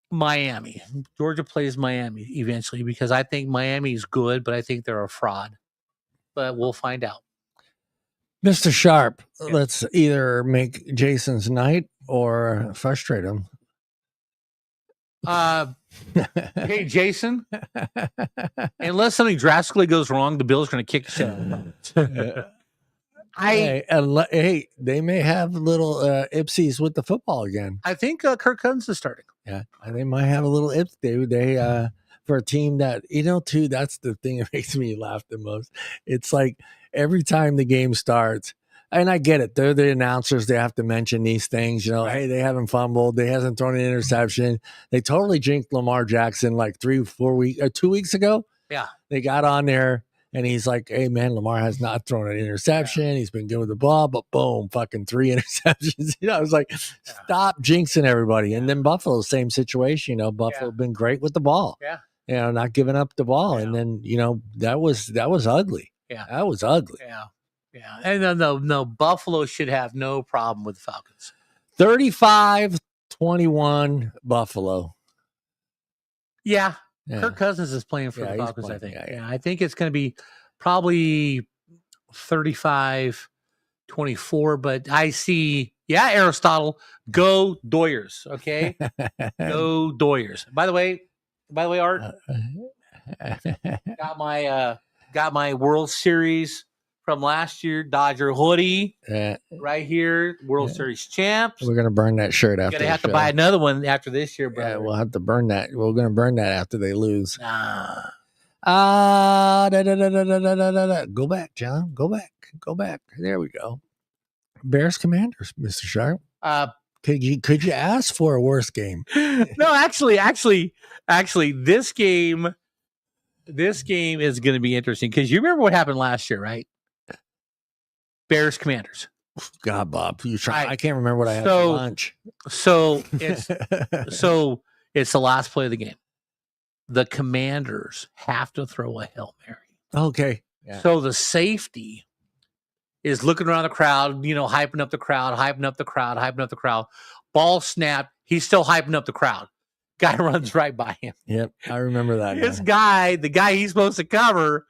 Miami. Georgia plays Miami eventually because I think Miami is good, but I think they're a fraud. But we'll find out. Mr. Sharp, Yeah. Let's either make Jason's night or frustrate him. Hey, Jason, unless something drastically goes wrong, the Bills are going to kick the shit out. Hey, they may have little ipsies with the football again. I think Kirk Cousins is starting. Yeah, they might have a little ips. They for a team that too. That's the thing that makes me laugh the most. It's like every time the game starts. And I get it. They're the announcers. They have to mention these things. Hey, they haven't fumbled. They hasn't thrown an interception. They totally jinxed Lamar Jackson like 2 weeks ago. Yeah. They got on there and he's like, hey, man, Lamar has not thrown an interception. Yeah. He's been good with the ball, but boom, fucking 3 interceptions. I was like, stop jinxing everybody. And then Buffalo, same situation. Buffalo been great with the ball. Yeah. Not giving up the ball. Yeah. And then, that was ugly. Yeah. That was ugly. Yeah. Yeah, and no, Buffalo should have no problem with the Falcons. 35-21 Buffalo. Yeah. Kirk Cousins is playing for the Falcons, I think. Yeah, I think it's going to be probably 35-24, but I see, Aristotle, go Doyers, okay? Go Doyers. By the way, Art, got my World Series from last year, Dodger hoodie, right here, World Series champs. We're gonna burn that shirt after. Gonna have to buy another one after this year, brother. Yeah, we'll have to burn that. We're gonna burn that after they lose. Nah. Go back, John. Go back. There we go. Bears Commanders, Mr. Sharp. Could you ask for a worse game? No, actually, this game is going to be interesting because you remember what happened last year, right? Bears Commanders. God, Bob, I can't remember what I had for lunch. So it's the last play of the game. The Commanders have to throw a Hail Mary. Okay. Yeah. So the safety is looking around the crowd, hyping up the crowd. Ball snapped. He's still hyping up the crowd. Guy runs right by him. Yep, I remember that. This guy, the guy he's supposed to cover,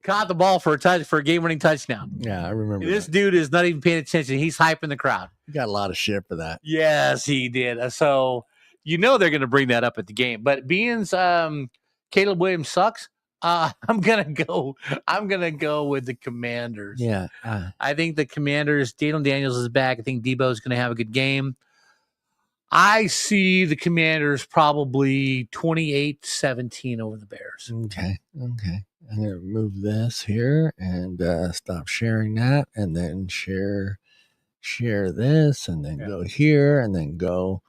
caught the ball for a game-winning touchdown. Yeah, I remember. This dude is not even paying attention. He's hyping the crowd. He got a lot of shit for that. Yes, he did. So they're going to bring that up at the game. But being Caleb Williams sucks, I'm gonna go with the Commanders. Yeah, I think the Commanders. Daniel Daniels is back. I think Debo's going to have a good game. I see the Commanders probably 28-17 over the Bears. Okay. I'm going to move this here and stop sharing that and then share this and then go here and then go.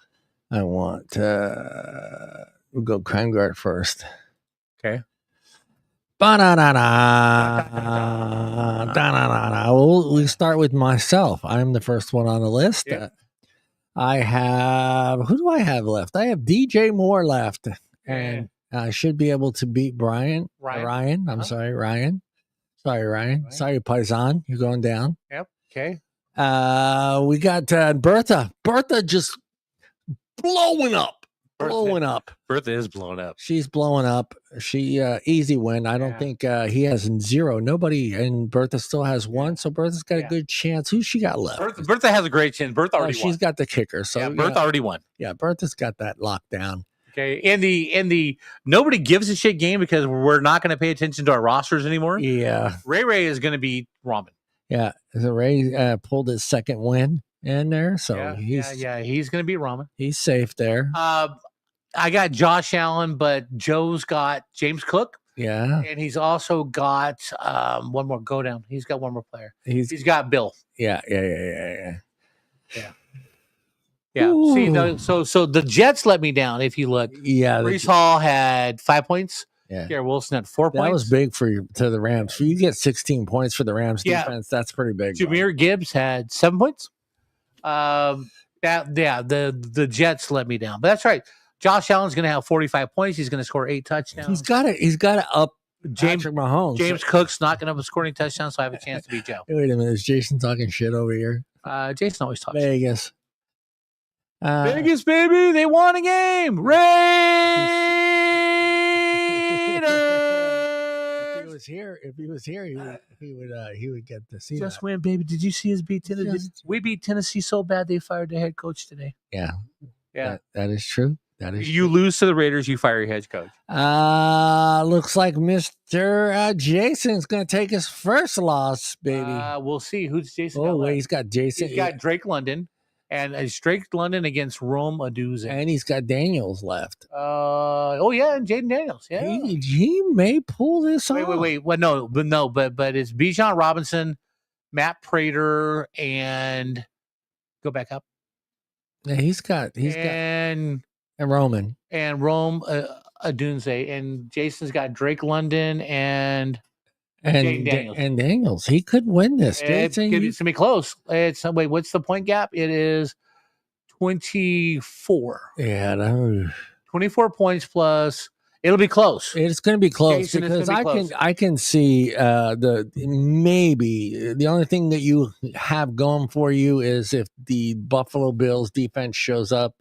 I want we'll go Crime Guard first. Okay. Well, we start with myself. I'm the first one on the list. Yep. Who do I have left? I have DJ Moore left, and I should be able to beat Ryan. I'm sorry, Ryan. Sorry, Ryan. Sorry, Paisan. You're going down. Yep. Okay. We got Bertha. Bertha just blowing up. Bertha is blowing up. She's blowing up. She easy win. I don't think he has 0. Nobody, and Bertha still has 1. So Bertha's got a good chance. Who she got left? Bertha has a great chance. Bertha already won. She's got the kicker. So Bertha already won. Yeah, Bertha's got that locked down. Okay. And the nobody gives a shit game because we're not going to pay attention to our rosters anymore. Yeah. Ray is going to be Ramen. Yeah. So Ray pulled his second win in there. So he's going to be Ramen. He's safe there. I got Josh Allen, but Joe's got James Cook. Yeah. And he's also got one more go down. He's got one more player. He's got Bill. yeah. Yeah. See, Ooh. so the Jets let me down. If you look, Yeah. Brees Hall had 5 points. Yeah. Garrett Wilson had 4 points. That was big for you to the Rams. For you to get 16 points for the Rams defense, that's pretty big. Jahmyr Gibbs had 7 points. The Jets let me down, but that's right. Josh Allen's going to have 45 points. He's going to score 8 touchdowns. He's got to up Patrick Mahomes. James Cook's not going to score any touchdowns, so I have a chance to beat Joe. Wait a minute, is Jason talking shit over here? Jason always talks Vegas. Vegas, baby, they won a game. Raiders. If he was here, he would get to see Just that. win, baby. Did you see us beat Tennessee? We beat Tennessee so bad they fired the head coach today. Yeah. Yeah. That is true. That is you true. Lose to the Raiders, you fire your head coach. Looks like Mr. Jason's going to take his first loss, baby. We'll see. Who's Jason? Oh, wait, he's got Jason. He's got Drake London. And it's Drake London against Rome Odunze. And he's got Daniels left. And Jaden Daniels. Yeah. He may pull this off. Wait. Well, no, but it's Bijan Robinson, Matt Prater, and go back up. Yeah, he's got and Roman. And Rome Odunze. And Jason's got Drake London and Daniels. And Daniels. He could win this. It's going to be close. What's the point gap? It is 24. Yeah. 24 points plus. It'll be close. It's going to be close Jason, because close. I can see the only thing that you have going for you is if the Buffalo Bills defense shows up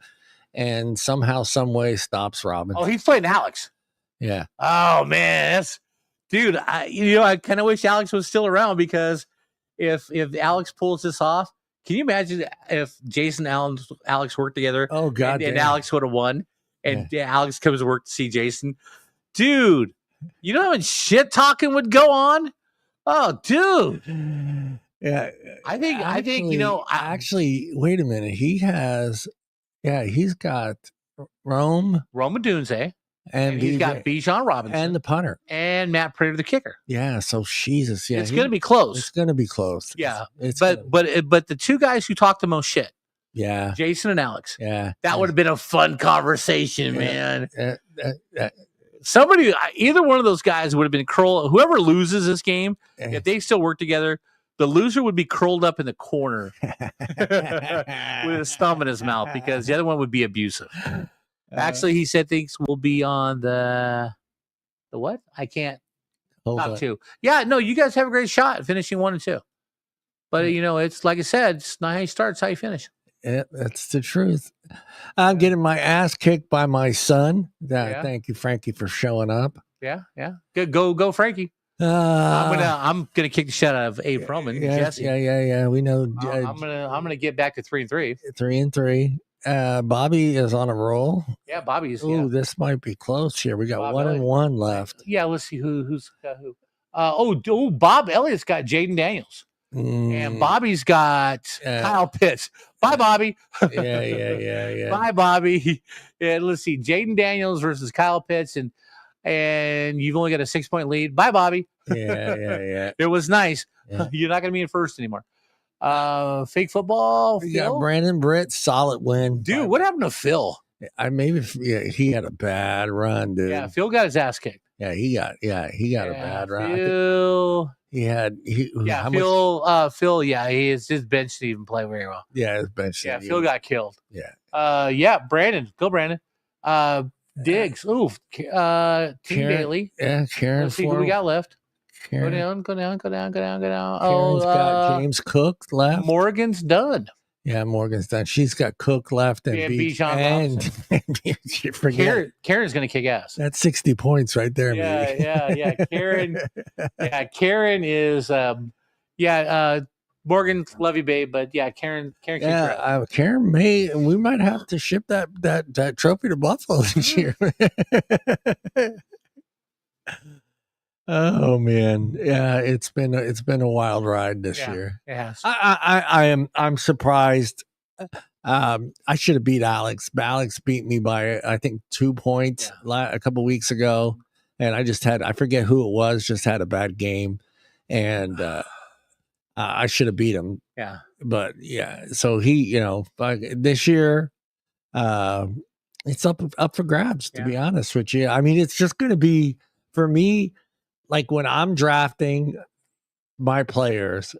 and somehow, some way stops Robinson. Oh, he's playing Alex. Yeah. Oh man, dude. I kind of wish Alex was still around because if Alex pulls this off, can you imagine if Jason and Alex worked together? Oh God, and Alex would have won, and Alex comes to work to see Jason. Dude, you know how much shit talking would go on? Oh, dude. Yeah, I think actually, wait a minute. He's got Rome Odunze, and he's got Bijan Robinson and the punter and Matt Prater the kicker. Yeah, so Jesus, it's going to be close. It's going to be close. Yeah, but the two guys who talk the most shit. Yeah, Jason and Alex. Yeah, that would have been a fun conversation, man. Somebody, either one of those guys would have been curled. Whoever loses this game, if they still work together, the loser would be curled up in the corner with his thumb in his mouth because the other one would be abusive. Actually, he said things will be on the what? I can't. Top 2. Yeah, no, you guys have a great shot finishing 1 and 2. But it's like I said, it's not how you start, it's how you finish. Yeah, that's the truth. I'm getting my ass kicked by my son. Thank you, Frankie, for showing up. Yeah. Good. Go, Frankie. I'm gonna kick the shit out of Abe Roman. Jesse. Yeah. We know. I'm gonna get back to 3-3. 3-3. Bobby is on a roll. Yeah, Bobby's. Ooh, this might be close here. We got 1-1 left. Yeah, let's see who's got who. Bob Elliott's got Jaden Daniels. And Bobby's got Kyle Pitts. Bye, Bobby. Yeah. Bye, Bobby. Yeah, let's see. Jaden Daniels versus Kyle Pitts, and you've only got a 6-point lead. Bye, Bobby. Yeah. It was nice. Yeah. You're not going to be in first anymore. Fake football. We got Brandon Britt, solid win. Dude, what happened to Phil? He had a bad run, dude. Yeah, Phil got his ass kicked. Yeah, he got a bad run. Phil. Phil. Yeah, his bench didn't even play very well. Yeah, his bench. Yeah, Phil got killed. Yeah. Brandon. Go, Brandon. Diggs. Tim Bailey. Yeah, Karen. Let's see who we got left. Karen. Go down. Karen's got James Cook left. Morgan's done. Yeah, Morgan's done. She's got Cook left and Bijan Robinson. Karen's going to kick ass. That's 60 points right there. Yeah. Karen is. Morgan, love you, babe, but Karen. Karen may. We might have to ship that trophy to Buffalo this year. Oh man, yeah, it's been a wild ride this year. Yeah, I'm surprised. I should have beat Alex. Alex beat me by I think 2 points a couple weeks ago. and I forget who it was, just had a bad game, and I should have beat him. Yeah. But yeah, so he, this year, it's up for grabs, to be honest with you. I mean, it's just going to be, for me, like when I'm drafting my players,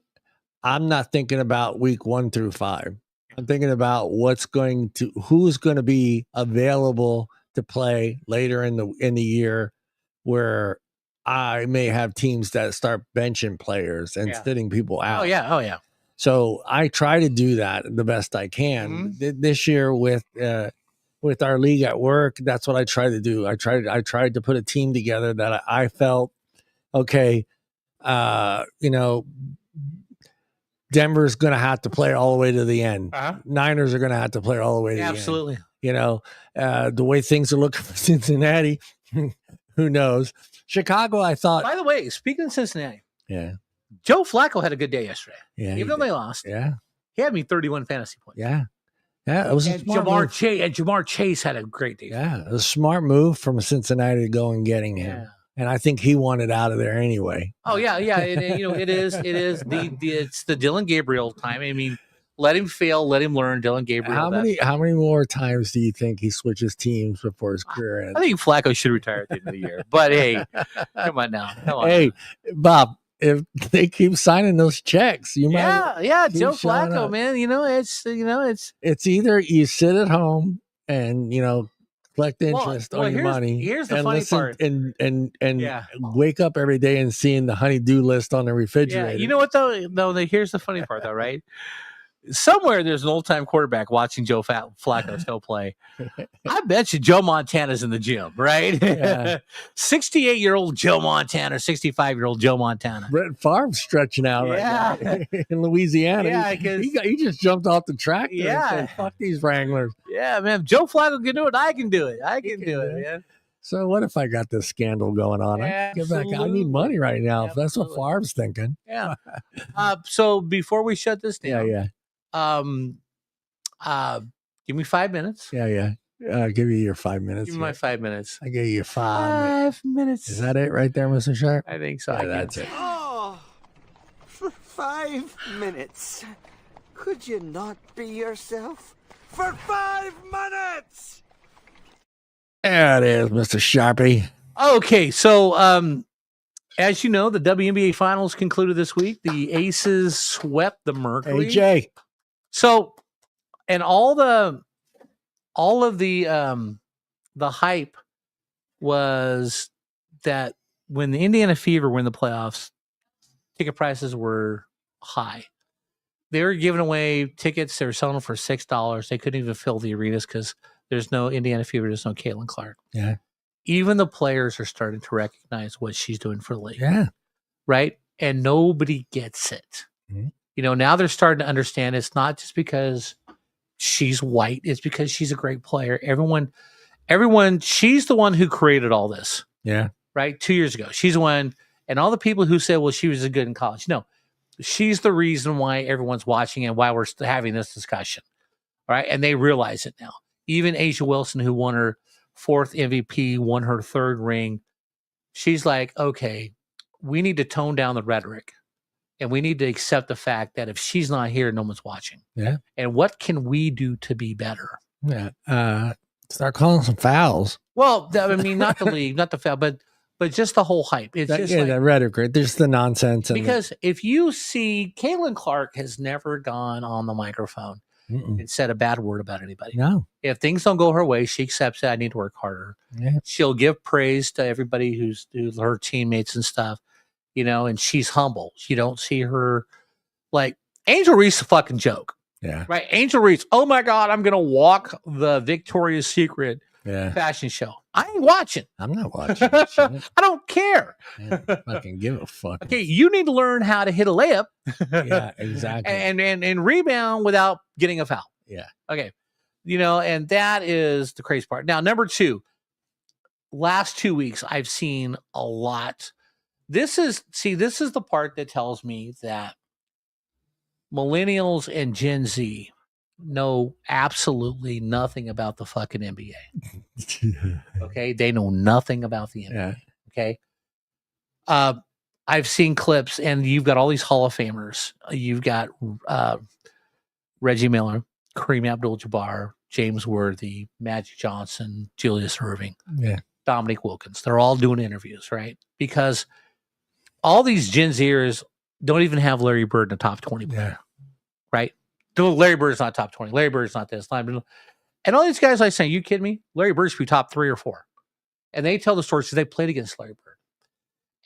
I'm not thinking about week 1 through 5. I'm thinking about who's going to be available to play later in the year, where I may have teams that start benching players and sitting people out. Oh yeah. So I try to do that the best I can. This year with our league at work, that's what I try to do. I tried to put a team together that I felt, okay, Denver's going to have to play all the way to the end. Niners are going to have to play all the way to the end. Absolutely. The way things are looking for Cincinnati, who knows? Chicago, I thought. By the way, speaking of Cincinnati, yeah, Joe Flacco had a good day yesterday. Yeah, even though they lost. Yeah, he had me 31 fantasy points. Yeah, it was a smart move. Jamar Chase had a great day. Yeah, it was a smart move from Cincinnati to go and getting him. Yeah. And I think he wanted out of there anyway. Oh yeah. It is it's the Dylan Gabriel time. I mean, let him fail, let him learn. Dylan Gabriel. How many more times do you think he switches teams before his career ends? I think Flacco should retire at the end of the year. But hey, come on now. Hey, Bob, if they keep signing those checks, you might. Yeah, Joe Flacco, man. It's either you sit at home and collect interest on your money. Here's the funny part. And wake up every day and seeing the honey-do list on the refrigerator. Yeah, you know what though? No, here's the funny part though, right? Somewhere there's an old-time quarterback watching Joe Flacco still play. I bet you Joe Montana's in the gym, right? Yeah. 68-year-old Joe Montana, 65-year-old Joe Montana. Brett Favre's stretching out right now in Louisiana. Yeah, he just jumped off the tractor and said, fuck these Wranglers. Yeah, man. If Joe Flacco can do it, I can do it. I can do it, man. So what if I got this scandal going on? I get back. I need money right now. If that's what Favre's thinking. Yeah. So before we shut this down, give me 5 minutes. Yeah. Give you your 5 minutes. Give me my 5 minutes. I gave you 5 minutes. Is that it right there, Mr. Sharp? I think so. Yeah, that's it. Oh, for 5 minutes. Could you not be yourself? For 5 minutes! There it is, Mr. Sharpie. Okay, so as you know, the WNBA Finals concluded this week. The Aces swept the Mercury. AJ. So, and all of the hype was that when the Indiana Fever were in the playoffs, ticket prices were high. They were giving away tickets. They were selling them for $6. They couldn't even fill the arenas because there's no Indiana Fever. There's no Caitlin Clark. Yeah. Even the players are starting to recognize what she's doing for the league. Yeah. Right. And nobody gets it. Mm-hmm. Now they're starting to understand it's not just because she's white. It's because she's a great player. Everyone, she's the one who created all this. Yeah. Right. 2 years ago. She's the one. And all the people who said, well, she was good in college. No. She's the reason why everyone's watching and why we're having this discussion. All right. And they realize it now. Even Asia Wilson, who won her 4th MVP, won her 3rd ring. She's like, okay, we need to tone down the rhetoric and we need to accept the fact that if she's not here, no one's watching. Yeah. And what can we do to be better? Yeah. Start calling some fouls. Well, I mean, not the league, not the foul, but just the whole hype. It's just the rhetoric. There's the nonsense. Because if you see, Caitlin Clark has never gone on the microphone and said a bad word about anybody. No. If things don't go her way, she accepts it. I need to work harder. Yeah. She'll give praise to everybody who's her teammates and stuff, and she's humble. You don't see her like Angel Reese, a fucking joke. Yeah. Right. Angel Reese. Oh my God, I'm going to walk the Victoria's Secret fashion show. I ain't watching. I'm not watching. I don't care. Man, I can give a fuck. Okay, you need to learn how to hit a layup. Yeah, exactly. And rebound without getting a foul. Yeah. Okay. And that is the crazy part. Now, number 2, last 2 weeks, I've seen a lot. This is the part that tells me that millennials and Gen Z know absolutely nothing about the fucking NBA. Okay. They know nothing about the NBA. Yeah. Okay. I've seen clips, and you've got all these Hall of Famers. You've got Reggie Miller, Kareem Abdul-Jabbar, James Worthy, Magic Johnson, Julius Erving, Dominique Wilkins. They're all doing interviews, right? Because all these Gen Zers don't even have Larry Bird in the top 20 player, right? Larry Bird's not top 20. Larry Bird's not this. And all these guys I say, you kidding me? Larry Bird should be top 3 or 4. And they tell the stories because they played against Larry Bird.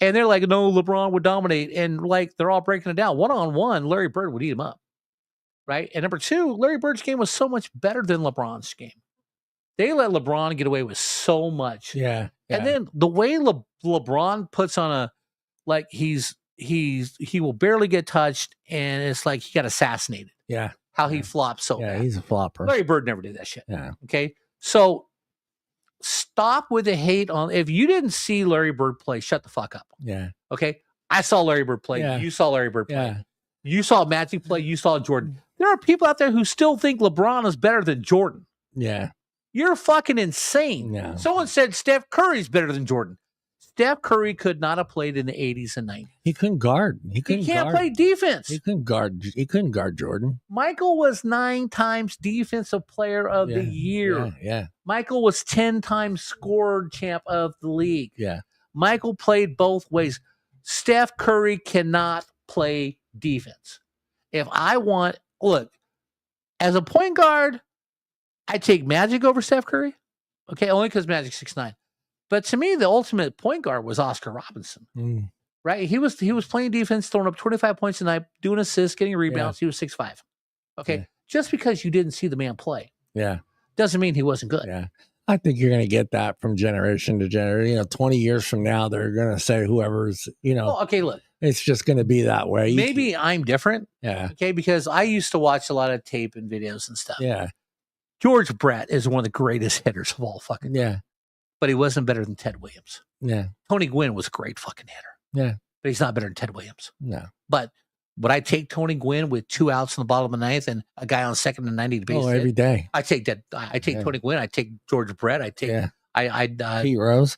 And they're like, no, LeBron would dominate. And like, they're all breaking it down. 1-on-1, Larry Bird would eat him up. Right. And number 2, Larry Bird's game was so much better than LeBron's game. They let LeBron get away with so much. Yeah. And then the way LeBron puts on he will barely get touched. And it's like he got assassinated. Yeah. How he flops so Yeah, bad. he's a flopper. Larry Bird never did that shit. Yeah. Okay. So stop with the hate on. If you didn't see Larry Bird play, shut the fuck up. Yeah. Okay. I saw Larry Bird play. Yeah. You saw Larry Bird play. Yeah. You saw Magic play. You saw Jordan. There are people out there who still think LeBron is better than Jordan. Yeah. You're fucking insane. No. Someone said Steph Curry's better than Jordan. Steph Curry could not have played in the 80s and 90s. He couldn't guard. He can't play defense. He couldn't guard Jordan. Michael was 9 times defensive player of the year. Yeah. Michael was 10 times scorer champ of the league. Yeah. Michael played both ways. Steph Curry cannot play defense. If I want, look, as a point guard, I take Magic over Steph Curry. Okay, only because Magic's 6'9". But to me, the ultimate point guard was Oscar Robinson. Right? He was playing defense, throwing up 25 points a night, doing assists, getting rebounds. He was 6'5". Okay. Just because you didn't see the man play. Yeah. Doesn't mean he wasn't good. Yeah. I think you're going to get that from generation to generation. 20 years from now, they're going to say whoever's, okay, look. It's just going to be that way. Maybe I'm different. Yeah. Okay. Because I used to watch a lot of tape and videos and stuff. Yeah. George Brett is one of the greatest hitters of all fucking time. Yeah. But he wasn't better than Ted Williams. Yeah. Tony Gwynn was a great fucking hitter. Yeah. But he's not better than Ted Williams. No. But would I take Tony Gwynn with 2 outs in the bottom of the 9th and a guy on second and 90 to base? Every day. I take that. I take Tony Gwynn. I take George Brett. I take Pete Rose.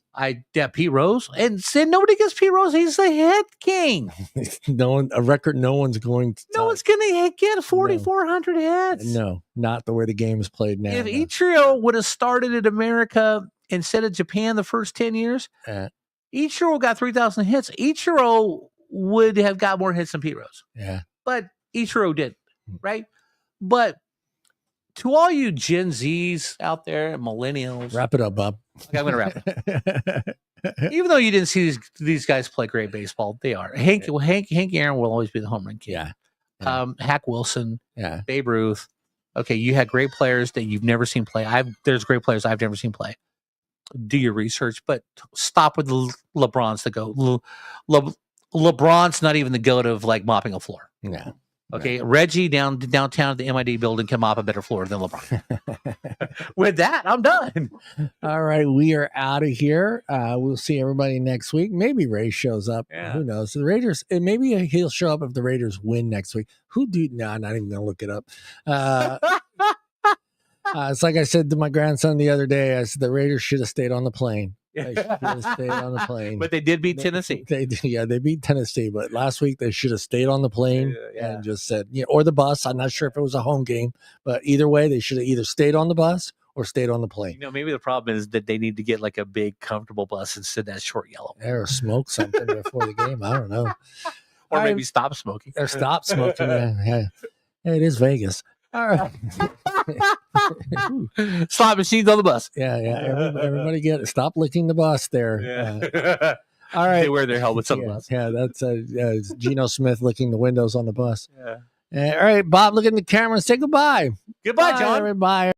Pete Rose. And said nobody gets Pete Rose. He's the hit king. A record no one's going to. No one's going to get 4,400 hits. No, not the way the game is played now. If Ichiro would have started in America instead of Japan the first 10 years, Ichiro got 3,000 hits. Ichiro would have got more hits than Pete Rose. Yeah. But Ichiro did, right? But to all you Gen Zs out there, millennials. Wrap it up, Bob. Okay, I'm going to wrap it up. Even though you didn't see these guys play great baseball, they are. Hank Aaron will always be the home run king. Yeah. Hack Wilson. Yeah. Babe Ruth. Okay, you had great players that you've never seen play. There's great players I've never seen play. Do your research, but stop with the LeBrons to go. LeBron's not even the goat of like mopping a floor. Yeah. Okay. Yeah. Reggie downtown at the MID building can mop a better floor than LeBron. With that, I'm done. All right. We are out of here. We'll see everybody next week. Maybe Ray shows up. Yeah. Who knows? The Raiders, and maybe he'll show up if the Raiders win next week. I'm not even going to look it up. It's like I said to my grandson the other day. I said the Raiders should have stayed on the plane. They should have stayed on the plane. But they did beat Tennessee. They beat Tennessee. But last week they should have stayed on the plane and just said, or the bus. I'm not sure if it was a home game, but either way, they should have either stayed on the bus or stayed on the plane. Maybe the problem is that they need to get like a big, comfortable bus instead of that short yellow. Or smoke something before the game. I don't know. Or maybe stop smoking. Or stop smoking. Yeah, it is Vegas. All right. Slot machines on the bus. Yeah. Everybody stop licking the bus there. Yeah. All right. They wear their helmets on the bus. Yeah, that's Geno Smith licking the windows on the bus. Yeah. All right, Bob, look in the camera and say goodbye. Goodbye, John. Everybody.